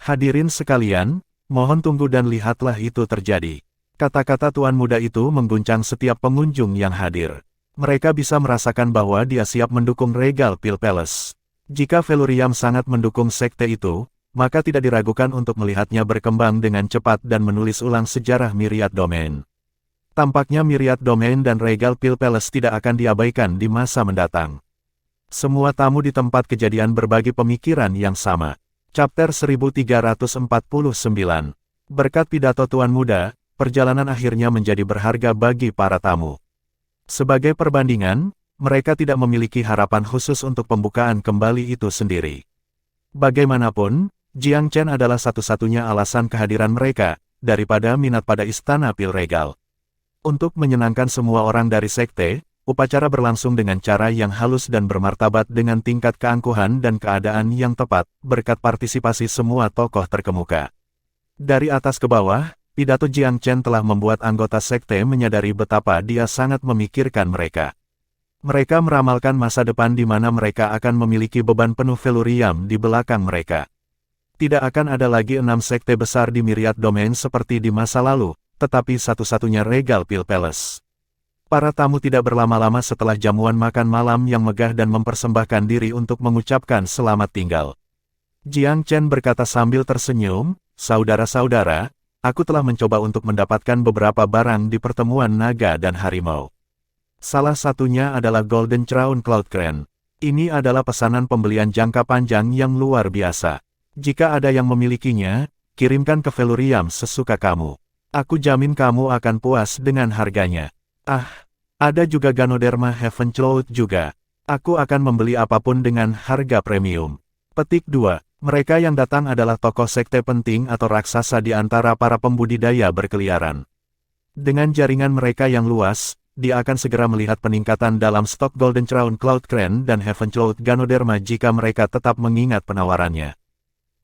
Speaker 1: Hadirin sekalian, mohon tunggu dan lihatlah itu terjadi. Kata-kata tuan muda itu mengguncang setiap pengunjung yang hadir. Mereka bisa merasakan bahwa dia siap mendukung Regal Pil Palace. Jika Velurium sangat mendukung sekte itu, maka tidak diragukan untuk melihatnya berkembang dengan cepat dan menulis ulang sejarah Myriad Domain. Tampaknya Myriad Domain dan Regal Pil Palace tidak akan diabaikan di masa mendatang. Semua tamu di tempat kejadian berbagi pemikiran yang sama. Chapter 1349. Berkat pidato tuan muda, perjalanan akhirnya menjadi berharga bagi para tamu. Sebagai perbandingan, mereka tidak memiliki harapan khusus untuk pembukaan kembali itu sendiri. Bagaimanapun, Jiang Chen adalah satu-satunya alasan kehadiran mereka, daripada minat pada Istana Pil Regal. Untuk menyenangkan semua orang dari sekte, upacara berlangsung dengan cara yang halus dan bermartabat dengan tingkat keangkuhan dan keadaan yang tepat, berkat partisipasi semua tokoh terkemuka. Dari atas ke bawah, pidato Jiang Chen telah membuat anggota sekte menyadari betapa dia sangat memikirkan mereka. Mereka meramalkan masa depan di mana mereka akan memiliki beban penuh Velurium di belakang mereka. Tidak akan ada lagi 6 sekte besar di Myriad Domain seperti di masa lalu, tetapi satu-satunya Regal Pil Palace. Para tamu tidak berlama-lama setelah jamuan makan malam yang megah dan mempersembahkan diri untuk mengucapkan selamat tinggal. Jiang Chen berkata sambil tersenyum, "Saudara-saudara, aku telah mencoba untuk mendapatkan beberapa barang di pertemuan naga dan harimau. Salah satunya adalah Golden Crown Cloud Crane. Ini adalah pesanan pembelian jangka panjang yang luar biasa. Jika ada yang memilikinya, kirimkan ke Velurium sesuka kamu. Aku jamin kamu akan puas dengan harganya. Ada juga Ganoderma Heaven Cloud juga. Aku akan membeli apapun dengan harga premium." Petik 2. Mereka yang datang adalah tokoh sekte penting atau raksasa di antara para pembudidaya berkeliaran. Dengan jaringan mereka yang luas, dia akan segera melihat peningkatan dalam stok Golden Crown Cloud Crane dan Heaven Cloud Ganoderma jika mereka tetap mengingat penawarannya.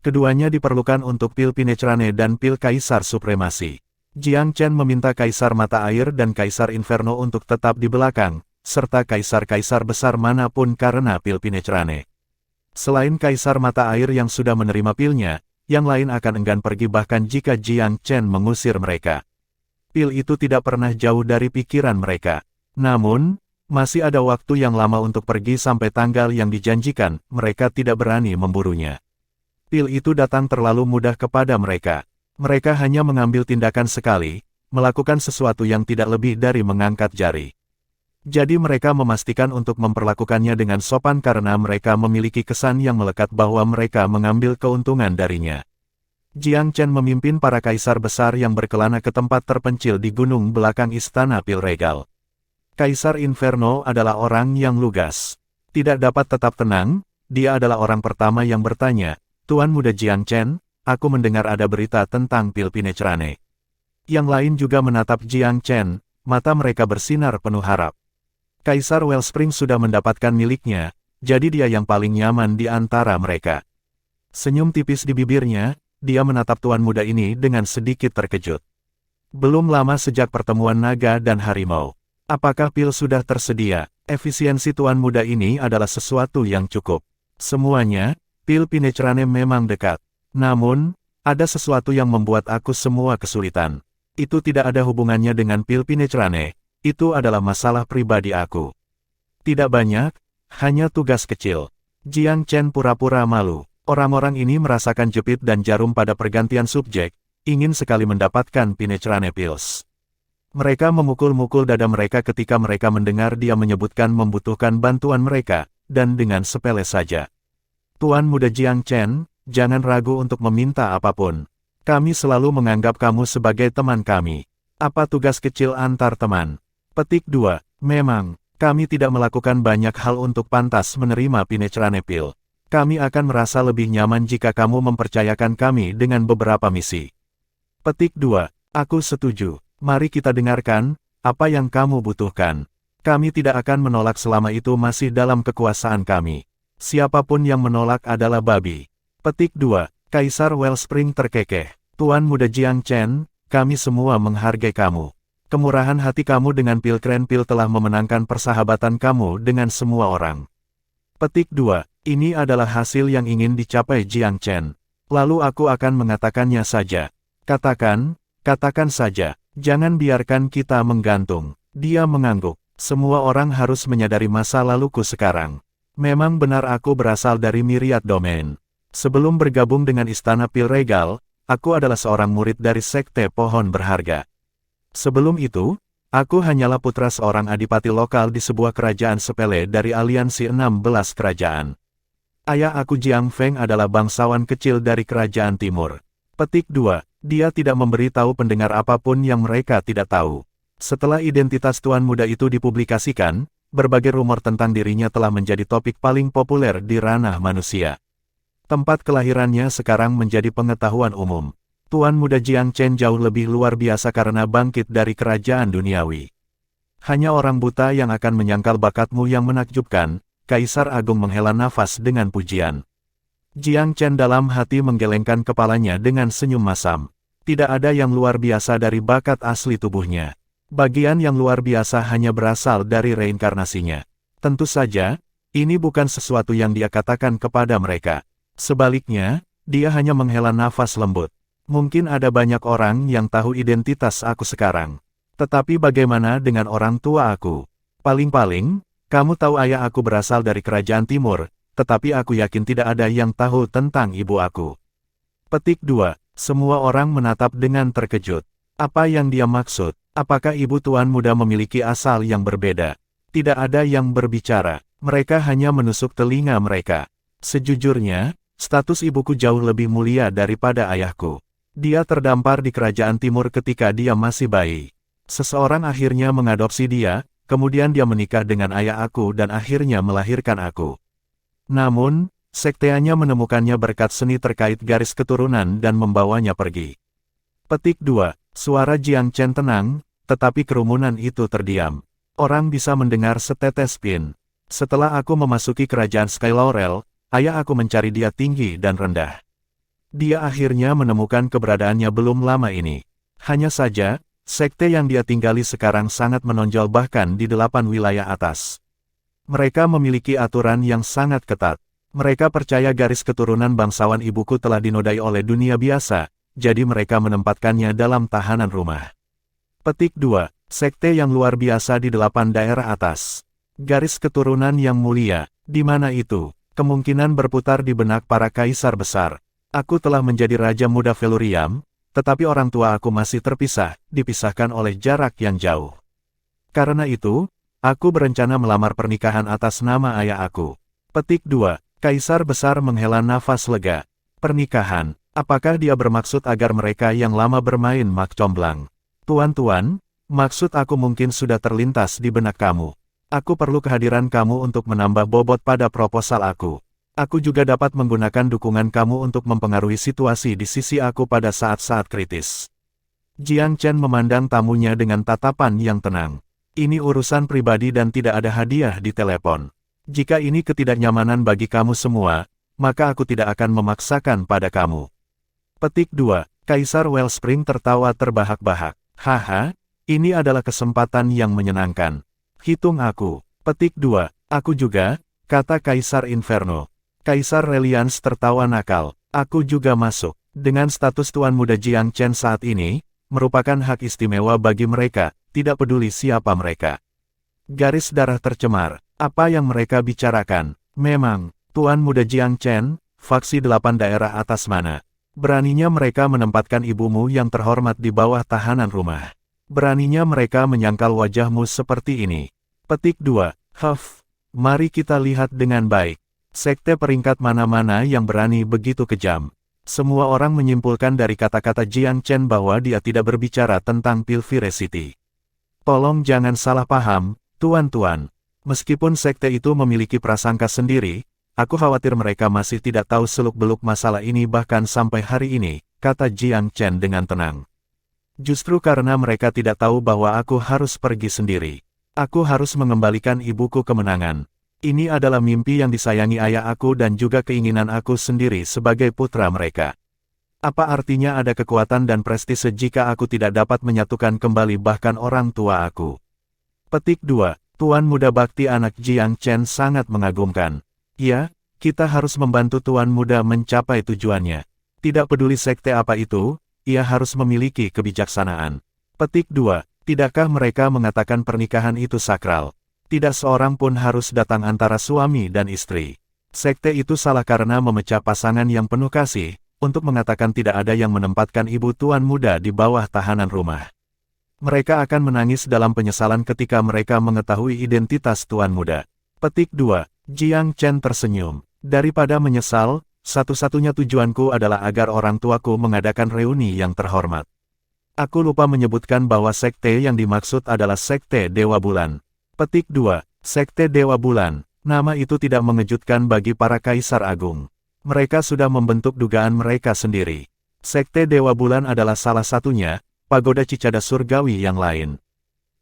Speaker 1: Keduanya diperlukan untuk Pil Penetrane dan Pil Kaisar Supremasi. Jiang Chen meminta Kaisar Mata Air dan Kaisar Inferno untuk tetap di belakang, serta kaisar-kaisar besar manapun karena Pil Penetrane. Selain Kaisar Mata Air yang sudah menerima pilnya, yang lain akan enggan pergi bahkan jika Jiang Chen mengusir mereka. Pil itu tidak pernah jauh dari pikiran mereka. Namun, masih ada waktu yang lama untuk pergi sampai tanggal yang dijanjikan, mereka tidak berani memburunya. Pil itu datang terlalu mudah kepada mereka. Mereka hanya mengambil tindakan sekali, melakukan sesuatu yang tidak lebih dari mengangkat jari. Jadi mereka memastikan untuk memperlakukannya dengan sopan karena mereka memiliki kesan yang melekat bahwa mereka mengambil keuntungan darinya. Jiang Chen memimpin para kaisar besar yang berkelana ke tempat terpencil di gunung belakang Istana Pil Regal. Kaisar Inferno adalah orang yang lugas. Tidak dapat tetap tenang, dia adalah orang pertama yang bertanya, "Tuan Muda Jiang Chen, aku mendengar ada berita tentang Pil Penetrane." Yang lain juga menatap Jiang Chen, mata mereka bersinar penuh harap. Kaisar Wellspring sudah mendapatkan miliknya, jadi dia yang paling nyaman di antara mereka. Senyum tipis di bibirnya, dia menatap tuan muda ini dengan sedikit terkejut. Belum lama sejak pertemuan naga dan harimau. Apakah pil sudah tersedia? Efisiensi tuan muda ini adalah sesuatu yang cukup. Semuanya, Pil Penetrane memang dekat. Namun, ada sesuatu yang membuat aku semua kesulitan. Itu tidak ada hubungannya dengan Pil Penetrane. Itu adalah masalah pribadi aku. Tidak banyak, hanya tugas kecil. Jiang Chen pura-pura malu. Orang-orang ini merasakan jepit dan jarum pada pergantian subjek, ingin sekali mendapatkan Penetrane Pills. Mereka memukul-mukul dada mereka ketika mereka mendengar dia menyebutkan membutuhkan bantuan mereka, dan dengan sepele saja. Tuan Muda Jiang Chen, jangan ragu untuk meminta apapun. Kami selalu menganggap kamu sebagai teman kami. Apa tugas kecil antar teman? Petik 2. Memang, Kami tidak melakukan banyak hal untuk pantas menerima Pinecrane Pil. Kami akan merasa lebih nyaman jika kamu mempercayakan kami dengan beberapa misi. Petik 2. Aku setuju. Mari kita dengarkan apa yang kamu butuhkan. Kami tidak akan menolak selama itu masih dalam kekuasaan kami. Siapapun yang menolak adalah babi. Petik 2. Kaisar Wellspring terkekeh. Tuan Muda Jiang Chen, kami semua menghargai kamu. Kemurahan hati kamu dengan Pinecrane Pil telah memenangkan persahabatan kamu dengan semua orang. Petik 2. Ini adalah hasil yang ingin dicapai Jiang Chen. Lalu aku akan mengatakannya saja. Katakan saja. Jangan biarkan kita menggantung. Dia mengangguk. Semua orang harus menyadari masa laluku sekarang. Memang benar aku berasal dari Myriad Domain. Sebelum bergabung dengan Istana Pil Regal, aku adalah seorang murid dari Sekte Pohon Berharga. Sebelum itu, aku hanyalah putra seorang adipati lokal di sebuah kerajaan sepele dari aliansi 16 kerajaan. Ayah aku Jiang Feng adalah bangsawan kecil dari kerajaan timur. Petik 2. Dia tidak memberi tahu pendengar apapun yang mereka tidak tahu. Setelah identitas tuan muda itu dipublikasikan, berbagai rumor tentang dirinya telah menjadi topik paling populer di ranah manusia. Tempat kelahirannya sekarang menjadi pengetahuan umum. Tuan Muda Jiang Chen jauh lebih luar biasa karena bangkit dari kerajaan duniawi. Hanya orang buta yang akan menyangkal bakatmu yang menakjubkan. Kaisar Agung menghela nafas dengan pujian. Jiang Chen dalam hati menggelengkan kepalanya dengan senyum masam. Tidak ada yang luar biasa dari bakat asli tubuhnya. Bagian yang luar biasa hanya berasal dari reinkarnasinya. Tentu saja, ini bukan sesuatu yang dia katakan kepada mereka. Sebaliknya, dia hanya menghela nafas lembut. Mungkin ada banyak orang yang tahu identitas aku sekarang. Tetapi bagaimana dengan orang tua aku? Paling-paling, kamu tahu ayah aku berasal dari kerajaan timur, tetapi aku yakin tidak ada yang tahu tentang ibu aku. Petik 2. Semua orang menatap dengan terkejut. Apa yang dia maksud? Apakah ibu tuan muda memiliki asal yang berbeda? Tidak ada yang berbicara. Mereka hanya menusuk telinga mereka. Sejujurnya, status ibuku jauh lebih mulia daripada ayahku. Dia terdampar di kerajaan timur ketika dia masih bayi. Seseorang akhirnya mengadopsi dia, kemudian dia menikah dengan ayah aku dan akhirnya melahirkan aku. Namun, sekteanya menemukannya berkat seni terkait garis keturunan dan membawanya pergi. Petik 2. Suara Jiang Chen tenang, tetapi kerumunan itu terdiam. Orang bisa mendengar setetes pin. Setelah aku memasuki kerajaan Sky Laurel, ayah aku mencari dia tinggi dan rendah. Dia akhirnya menemukan keberadaannya belum lama ini. Hanya saja, sekte yang dia tinggali sekarang sangat menonjol bahkan di 8 wilayah atas. Mereka memiliki aturan yang sangat ketat. Mereka percaya garis keturunan bangsawan ibuku telah dinodai oleh dunia biasa, jadi mereka menempatkannya dalam tahanan rumah. Petik 2. Sekte yang luar biasa di 8 daerah atas. Garis keturunan yang mulia, di mana itu? Kemungkinan berputar di benak para kaisar besar. Aku telah menjadi Raja Muda Velurium, tetapi orang tua aku masih terpisah, dipisahkan oleh jarak yang jauh. Karena itu, aku berencana melamar pernikahan atas nama ayah aku. Petik 2. Kaisar besar menghela nafas lega. Pernikahan, apakah dia bermaksud agar mereka yang lama bermain mak comblang? Tuan-tuan, maksud aku mungkin sudah terlintas di benak kamu. Aku perlu kehadiran kamu untuk menambah bobot pada proposal aku. Aku juga dapat menggunakan dukungan kamu untuk mempengaruhi situasi di sisi aku pada saat-saat kritis. Jiang Chen memandang tamunya dengan tatapan yang tenang. Ini urusan pribadi dan tidak ada hadiah di telepon. Jika ini ketidaknyamanan bagi kamu semua, maka aku tidak akan memaksakan pada kamu. Petik 2. Kaisar Wellspring tertawa terbahak-bahak. Haha, ini adalah kesempatan yang menyenangkan. Hitung aku. Petik 2. Aku juga, kata Kaisar Inferno. Kaisar Reliance tertawa nakal. Aku juga masuk. Dengan status Tuan Muda Jiang Chen saat ini, merupakan hak istimewa bagi mereka, tidak peduli siapa mereka. Garis darah tercemar. Apa yang mereka bicarakan? Memang, Tuan Muda Jiang Chen, faksi 8 daerah atas mana? Beraninya mereka menempatkan ibumu yang terhormat di bawah tahanan rumah. Beraninya mereka menyangkal wajahmu seperti ini. Petik 2. Mari kita lihat dengan baik. Sekte peringkat mana-mana yang berani begitu kejam. Semua orang menyimpulkan dari kata-kata Jiang Chen bahwa dia tidak berbicara tentang Pilviricity. Tolong jangan salah paham, tuan-tuan. Meskipun sekte itu memiliki prasangka sendiri, aku khawatir mereka masih tidak tahu seluk-beluk masalah ini bahkan sampai hari ini, kata Jiang Chen dengan tenang. Justru karena mereka tidak tahu bahwa aku harus pergi sendiri. Aku harus mengembalikan ibuku kemenangan. Ini adalah mimpi yang disayangi ayah aku dan juga keinginan aku sendiri sebagai putra mereka. Apa artinya ada kekuatan dan prestise jika aku tidak dapat menyatukan kembali bahkan orang tua aku? Petik 2. Tuan Muda Bakti anak Jiang Chen sangat mengagumkan. Ya, kita harus membantu Tuan Muda mencapai tujuannya. Tidak peduli sekte apa itu, ia harus memiliki kebijaksanaan. Petik 2. Tidakkah mereka mengatakan pernikahan itu sakral? Tidak seorang pun harus datang antara suami dan istri. Sekte itu salah karena memecah pasangan yang penuh kasih, untuk mengatakan tidak ada yang menempatkan ibu Tuan Muda di bawah tahanan rumah. Mereka akan menangis dalam penyesalan ketika mereka mengetahui identitas Tuan Muda. Petik 2. Jiang Chen tersenyum. Daripada menyesal, satu-satunya tujuanku adalah agar orang tuaku mengadakan reuni yang terhormat. Aku lupa menyebutkan bahwa sekte yang dimaksud adalah Sekte Dewa Bulan. Petik 2. Sekte Dewa Bulan. Nama itu tidak mengejutkan bagi para kaisar agung. Mereka sudah membentuk dugaan mereka sendiri. Sekte Dewa Bulan adalah salah satunya, pagoda Cicada Surgawi yang lain.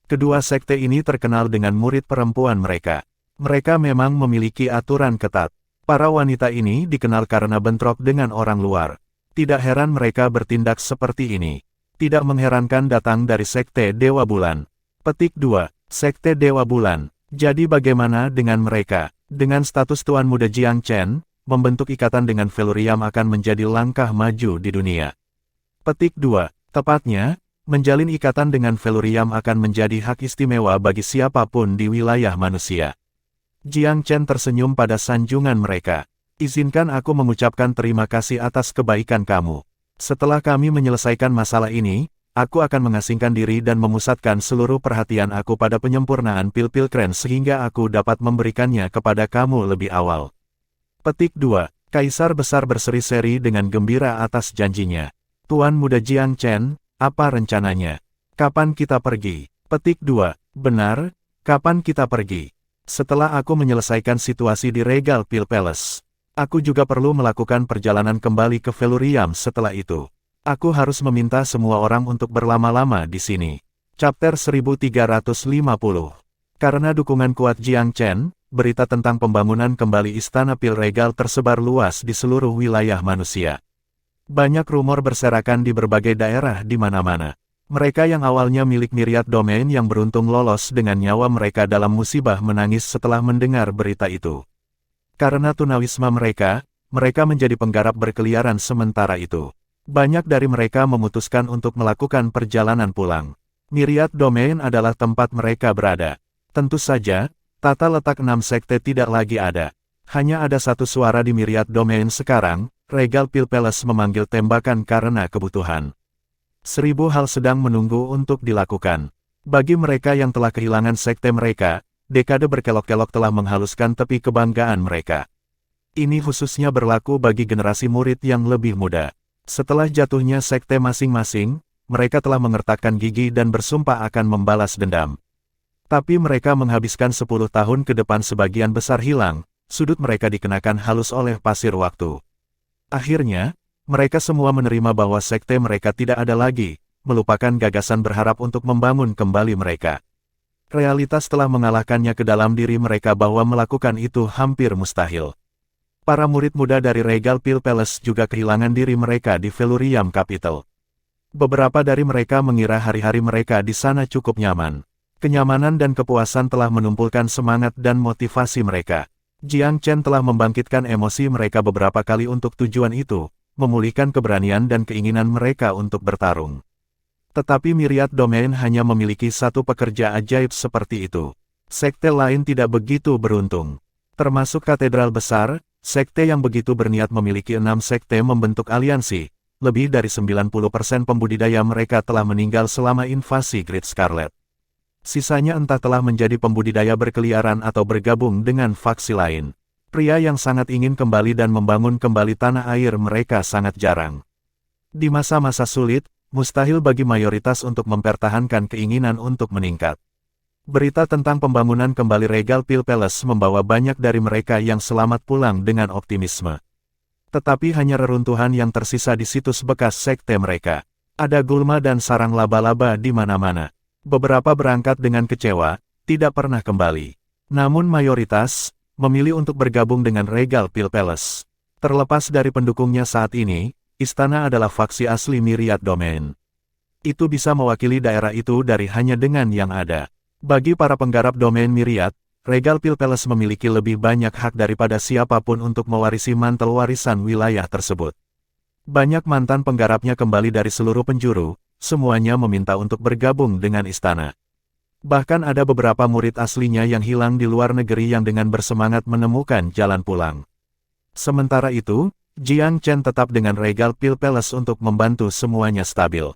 Speaker 1: Kedua sekte ini terkenal dengan murid perempuan mereka. Mereka memang memiliki aturan ketat. Para wanita ini dikenal karena bentrok dengan orang luar. Tidak heran mereka bertindak seperti ini. Tidak mengherankan datang dari Sekte Dewa Bulan. Petik 2. Sekte Dewa Bulan. Jadi bagaimana dengan mereka? Dengan status Tuan Muda Jiang Chen, membentuk ikatan dengan Felurium akan menjadi langkah maju di dunia. Petik 2. Tepatnya, menjalin ikatan dengan Felurium akan menjadi hak istimewa bagi siapapun di wilayah manusia. Jiang Chen tersenyum pada sanjungan mereka. Izinkan aku mengucapkan terima kasih atas kebaikan kamu. Setelah kami menyelesaikan masalah ini, aku akan mengasingkan diri dan memusatkan seluruh perhatian aku pada penyempurnaan pil-pil keren sehingga aku dapat memberikannya kepada kamu lebih awal. Petik 2. Kaisar Besar berseri-seri dengan gembira atas janjinya. Tuan Muda Jiang Chen, apa rencananya? Kapan kita pergi? Petik 2. Benar, kapan kita pergi? Setelah aku menyelesaikan situasi di Regal Pil Palace, aku juga perlu melakukan perjalanan kembali ke Felurium setelah itu. Aku harus meminta semua orang untuk berlama-lama di sini. Chapter 1350. Karena dukungan kuat Jiang Chen, berita tentang pembangunan kembali Istana Pil Regal tersebar luas di seluruh wilayah manusia. Banyak rumor berserakan di berbagai daerah di mana-mana. Mereka yang awalnya milik Myriad Domain yang beruntung lolos dengan nyawa mereka dalam musibah menangis setelah mendengar berita itu. Karena tunawisma mereka menjadi penggarap berkeliaran sementara itu. Banyak dari mereka memutuskan untuk melakukan perjalanan pulang. Myriad Domain adalah tempat mereka berada. Tentu saja, tata letak 6 sekte tidak lagi ada. Hanya ada satu suara di Myriad Domain sekarang, Regal Pil Palace memanggil tembakan karena kebutuhan. 1000 hal sedang menunggu untuk dilakukan. Bagi mereka yang telah kehilangan sekte mereka, dekade berkelok-kelok telah menghaluskan tepi kebanggaan mereka. Ini khususnya berlaku bagi generasi murid yang lebih muda. Setelah jatuhnya sekte masing-masing, mereka telah mengertakkan gigi dan bersumpah akan membalas dendam. Tapi mereka menghabiskan 10 tahun ke depan sebagian besar hilang, sudut mereka dikenakan halus oleh pasir waktu. Akhirnya, mereka semua menerima bahwa sekte mereka tidak ada lagi, melupakan gagasan berharap untuk membangun kembali mereka. Realitas telah mengalahkannya ke dalam diri mereka bahwa melakukan itu hampir mustahil. Para murid muda dari Regal Pil Palace juga kehilangan diri mereka di Felurium Capital. Beberapa dari mereka mengira hari-hari mereka di sana cukup nyaman. Kenyamanan dan kepuasan telah menumpulkan semangat dan motivasi mereka. Jiang Chen telah membangkitkan emosi mereka beberapa kali untuk tujuan itu, memulihkan keberanian dan keinginan mereka untuk bertarung. Tetapi Myriad Domain hanya memiliki satu pekerja ajaib seperti itu. Sekte lain tidak begitu beruntung. Termasuk katedral besar, sekte yang begitu berniat memiliki 6 sekte membentuk aliansi. Lebih dari 90% pembudidaya mereka telah meninggal selama invasi Great Scarlet. Sisanya entah telah menjadi pembudidaya berkeliaran atau bergabung dengan faksi lain. Pria yang sangat ingin kembali dan membangun kembali tanah air mereka sangat jarang. Di masa-masa sulit, mustahil bagi mayoritas untuk mempertahankan keinginan untuk meningkat. Berita tentang pembangunan kembali Regal Pil Palace membawa banyak dari mereka yang selamat pulang dengan optimisme. Tetapi hanya reruntuhan yang tersisa di situs bekas sekte mereka. Ada gulma dan sarang laba-laba di mana-mana. Beberapa berangkat dengan kecewa, tidak pernah kembali. Namun mayoritas memilih untuk bergabung dengan Regal Pil Palace. Terlepas dari pendukungnya saat ini, istana adalah faksi asli Myriad Domain. Itu bisa mewakili daerah itu dari hanya dengan yang ada. Bagi para penggarap domain Myriad, Regal Pil Palace memiliki lebih banyak hak daripada siapapun untuk mewarisi mantel warisan wilayah tersebut. Banyak mantan penggarapnya kembali dari seluruh penjuru, semuanya meminta untuk bergabung dengan istana. Bahkan ada beberapa murid aslinya yang hilang di luar negeri yang dengan bersemangat menemukan jalan pulang. Sementara itu, Jiang Chen tetap dengan Regal Pil Palace untuk membantu semuanya stabil.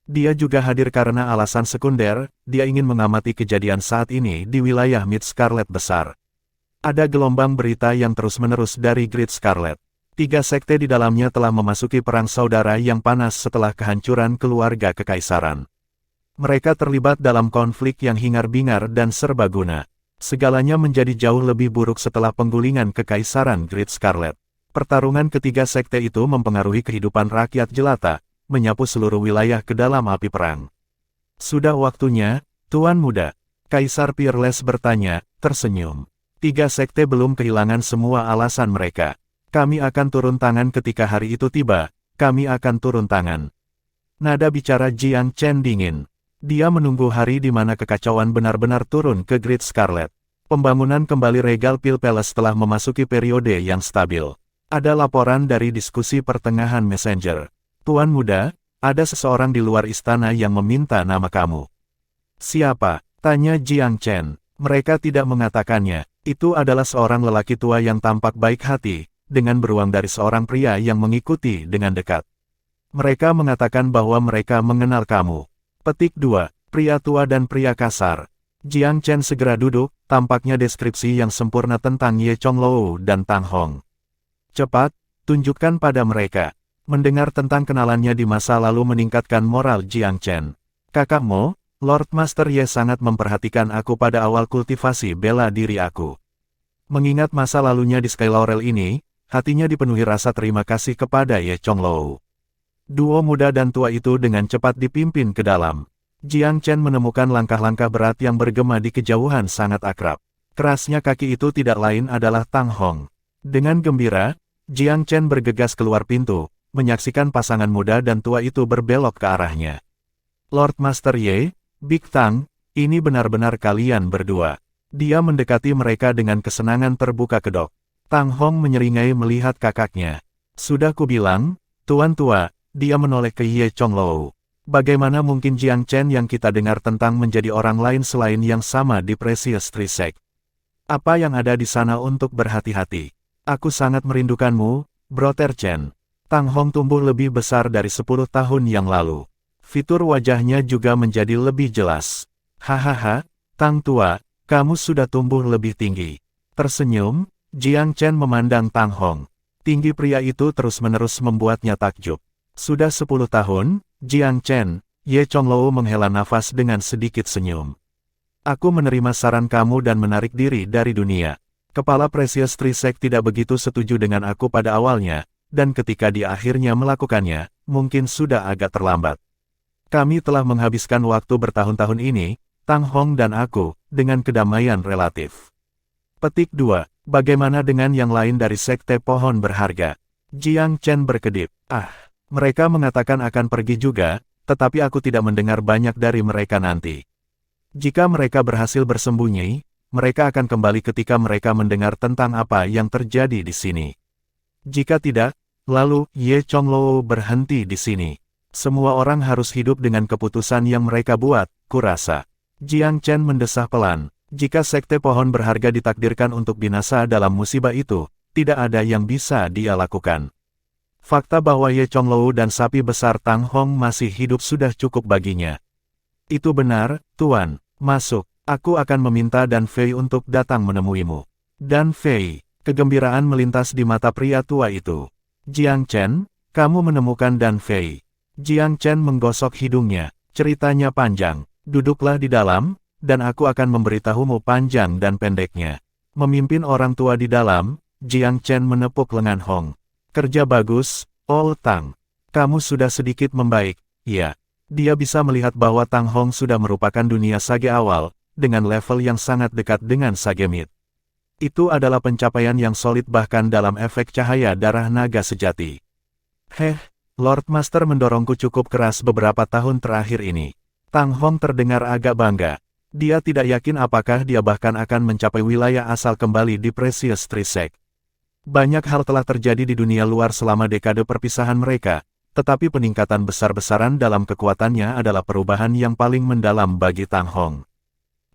Speaker 1: Dia juga hadir karena alasan sekunder, dia ingin mengamati kejadian saat ini di wilayah Mid Scarlet besar. Ada gelombang berita yang terus-menerus dari Great Scarlet. 3 sekte di dalamnya telah memasuki perang saudara yang panas setelah kehancuran keluarga kekaisaran. Mereka terlibat dalam konflik yang hingar-bingar dan serbaguna. Segalanya menjadi jauh lebih buruk setelah penggulingan kekaisaran Great Scarlet. Pertarungan ketiga sekte itu mempengaruhi kehidupan rakyat jelata, menyapu seluruh wilayah ke dalam api perang. Sudah waktunya, Tuan Muda. Kaisar Peerless bertanya, tersenyum. 3 sekte belum kehilangan semua alasan mereka. Kami akan turun tangan ketika hari itu tiba, kami akan turun tangan. Nada bicara Jiang Chen dingin. Dia menunggu hari di mana kekacauan benar-benar turun ke Great Scarlet. Pembangunan kembali Regal Pil Palace telah memasuki periode yang stabil. Ada laporan dari diskusi pertengahan Messenger. Tuan Muda, ada seseorang di luar istana yang meminta nama kamu. Siapa? Tanya Jiang Chen. Mereka tidak mengatakannya. Itu adalah seorang lelaki tua yang tampak baik hati, dengan beruang dari seorang pria yang mengikuti dengan dekat. Mereka mengatakan bahwa mereka mengenal kamu. Petik 2. Pria tua dan pria kasar. Jiang Chen segera duduk, tampaknya deskripsi yang sempurna tentang Ye Chonglou dan Tang Hong. Cepat, tunjukkan pada mereka. Mendengar tentang kenalannya di masa lalu meningkatkan moral Jiang Chen. Kakakmu, Lord Master Ye sangat memperhatikan aku pada awal kultivasi bela diri aku. Mengingat masa lalunya di Sky Laurel ini, hatinya dipenuhi rasa terima kasih kepada Ye Chonglou. Duo muda dan tua itu dengan cepat dipimpin ke dalam. Jiang Chen menemukan langkah-langkah berat yang bergema di kejauhan sangat akrab. Kerasnya kaki itu tidak lain adalah Tang Hong. Dengan gembira, Jiang Chen bergegas keluar pintu, menyaksikan pasangan muda dan tua itu berbelok ke arahnya. Lord Master Ye, Big Tang, ini benar-benar kalian berdua. Dia mendekati mereka dengan kesenangan terbuka kedok. Tang Hong menyeringai melihat kakaknya. Sudah kubilang, Tuan tua, dia menoleh ke Ye Chonglou. Bagaimana mungkin Jiang Chen yang kita dengar tentang menjadi orang lain selain yang sama di Precious Tree Sect? Apa yang ada di sana untuk berhati-hati? Aku sangat merindukanmu, Brother Chen. Tang Hong tumbuh lebih besar dari 10 tahun yang lalu. Fitur wajahnya juga menjadi lebih jelas. Hahaha, Tang tua, kamu sudah tumbuh lebih tinggi. Tersenyum, Jiang Chen memandang Tang Hong. Tinggi pria itu terus-menerus membuatnya takjub. Sudah 10 tahun, Jiang Chen, Ye Chonglou menghela nafas dengan sedikit senyum. Aku menerima saran kamu dan menarik diri dari dunia. Kepala Precious Tree Sect tidak begitu setuju dengan aku pada awalnya, dan ketika dia akhirnya melakukannya, mungkin sudah agak terlambat. Kami telah menghabiskan waktu bertahun-tahun ini, Tang Hong dan aku, dengan kedamaian relatif. Petik 2. Bagaimana dengan yang lain dari sekte pohon berharga? Jiang Chen berkedip. Mereka mengatakan akan pergi juga, tetapi aku tidak mendengar banyak dari mereka nanti. Jika mereka berhasil bersembunyi, mereka akan kembali ketika mereka mendengar tentang apa yang terjadi di sini. Jika tidak, lalu Ye Chonglou berhenti di sini. Semua orang harus hidup dengan keputusan yang mereka buat, kurasa. Jiang Chen mendesah pelan. Jika sekte pohon berharga ditakdirkan untuk binasa dalam musibah itu, tidak ada yang bisa dia lakukan. Fakta bahwa Ye Chonglou dan sapi besar Tang Hong masih hidup sudah cukup baginya. Itu benar, Tuan. Masuk. Aku akan meminta Dan Fei untuk datang menemuimu. Dan Fei. Kegembiraan melintas di mata pria tua itu. Jiang Chen, kamu menemukan Dan Fei. Jiang Chen menggosok hidungnya. Ceritanya panjang. Duduklah di dalam, dan aku akan memberitahumu panjang dan pendeknya. Memimpin orang tua di dalam, Jiang Chen menepuk lengan Hong. Kerja bagus, Old Tang. Kamu sudah sedikit membaik, ya. Dia bisa melihat bahwa Tang Hong sudah merupakan dunia sage awal, dengan level yang sangat dekat dengan sage mid. Itu adalah pencapaian yang solid bahkan dalam efek cahaya darah naga sejati. Lord Master mendorongku cukup keras beberapa tahun terakhir ini. Tang Hong terdengar agak bangga. Dia tidak yakin apakah dia bahkan akan mencapai wilayah asal kembali di Precious Trisek. Banyak hal telah terjadi di dunia luar selama dekade perpisahan mereka, tetapi peningkatan besar-besaran dalam kekuatannya adalah perubahan yang paling mendalam bagi Tang Hong.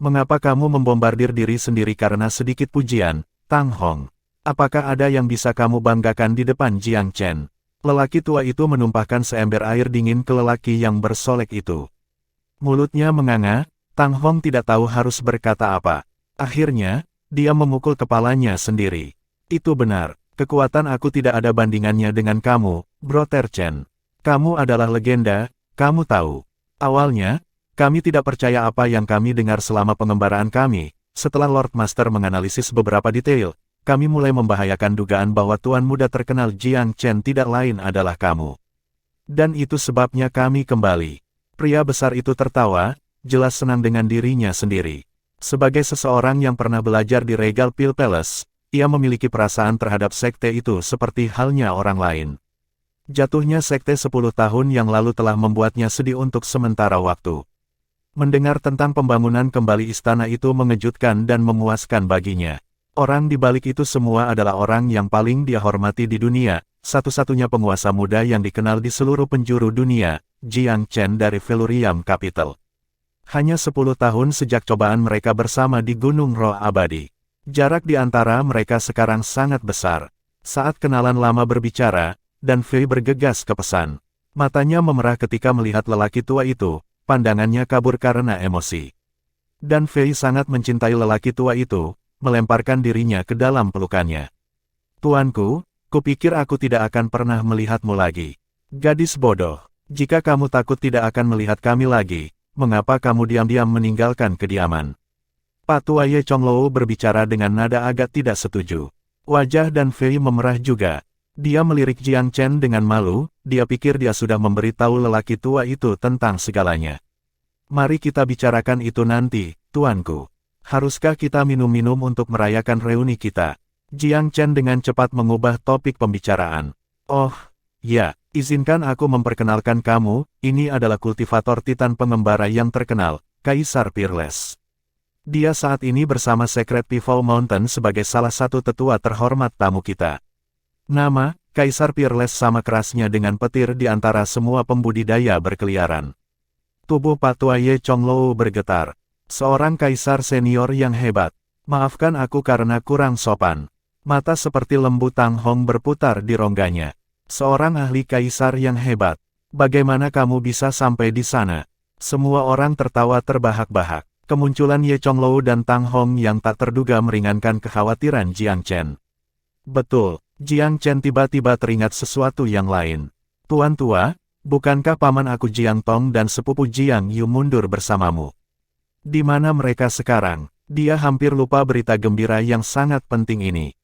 Speaker 1: Mengapa kamu membombardir diri sendiri karena sedikit pujian, Tang Hong? Apakah ada yang bisa kamu banggakan di depan Jiang Chen? Lelaki tua itu menumpahkan seember air dingin ke lelaki yang bersolek itu. Mulutnya menganga, Tang Hong tidak tahu harus berkata apa. Akhirnya, dia memukul kepalanya sendiri. Itu benar, kekuatan aku tidak ada bandingannya dengan kamu, Brother Chen. Kamu adalah legenda, kamu tahu. Awalnya, kami tidak percaya apa yang kami dengar selama pengembaraan kami. Setelah Lord Master menganalisis beberapa detail, kami mulai membahayakan dugaan bahwa tuan muda terkenal Jiang Chen tidak lain adalah kamu. Dan itu sebabnya kami kembali. Pria besar itu tertawa, jelas senang dengan dirinya sendiri. Sebagai seseorang yang pernah belajar di Regal Pil Palace, ia memiliki perasaan terhadap sekte itu seperti halnya orang lain. Jatuhnya sekte 10 tahun yang lalu telah membuatnya sedih untuk sementara waktu. Mendengar tentang pembangunan kembali istana itu mengejutkan dan memuaskan baginya. Orang di balik itu semua adalah orang yang paling dia hormati di dunia, satu-satunya penguasa muda yang dikenal di seluruh penjuru dunia, Jiang Chen dari Velurium Capital. Hanya 10 tahun sejak cobaan mereka bersama di Gunung Roh Abadi. Jarak di antara mereka sekarang sangat besar. Saat kenalan lama berbicara, dan Fei bergegas ke pesan. Matanya memerah ketika melihat lelaki tua itu, pandangannya kabur karena emosi. Dan Fei sangat mencintai lelaki tua itu, melemparkan dirinya ke dalam pelukannya. Tuanku, kupikir aku tidak akan pernah melihatmu lagi. Gadis bodoh, jika kamu takut tidak akan melihat kami lagi, mengapa kamu diam-diam meninggalkan kediaman? Patua Ye Chonglou berbicara dengan nada agak tidak setuju. Wajah dan Fei memerah juga. Dia melirik Jiang Chen dengan malu, dia pikir dia sudah memberitahu lelaki tua itu tentang segalanya. Mari kita bicarakan itu nanti, tuanku. Haruskah kita minum-minum untuk merayakan reuni kita? Jiang Chen dengan cepat mengubah topik pembicaraan. Oh, ya, izinkan aku memperkenalkan kamu, ini adalah kultivator Titan pengembara yang terkenal, Kaisar Peerless. Dia saat ini bersama Secret Pivot Mountain sebagai salah satu tetua terhormat tamu kita. Nama, Kaisar Peerless sama kerasnya dengan petir di antara semua pembudidaya berkeliaran. Tubuh Patua Ye Chonglou bergetar. Seorang kaisar senior yang hebat. Maafkan aku karena kurang sopan. Mata seperti lembu Tang Hong berputar di rongganya. Seorang ahli kaisar yang hebat. Bagaimana kamu bisa sampai di sana? Semua orang tertawa terbahak-bahak. Kemunculan Ye Chonglou dan Tang Hong yang tak terduga meringankan kekhawatiran Jiang Chen. Betul, Jiang Chen tiba-tiba teringat sesuatu yang lain. Tuan tua, bukankah paman aku Jiang Tong dan sepupu Jiang Yu mundur bersamamu? Di mana mereka sekarang? Dia hampir lupa berita gembira yang sangat penting ini.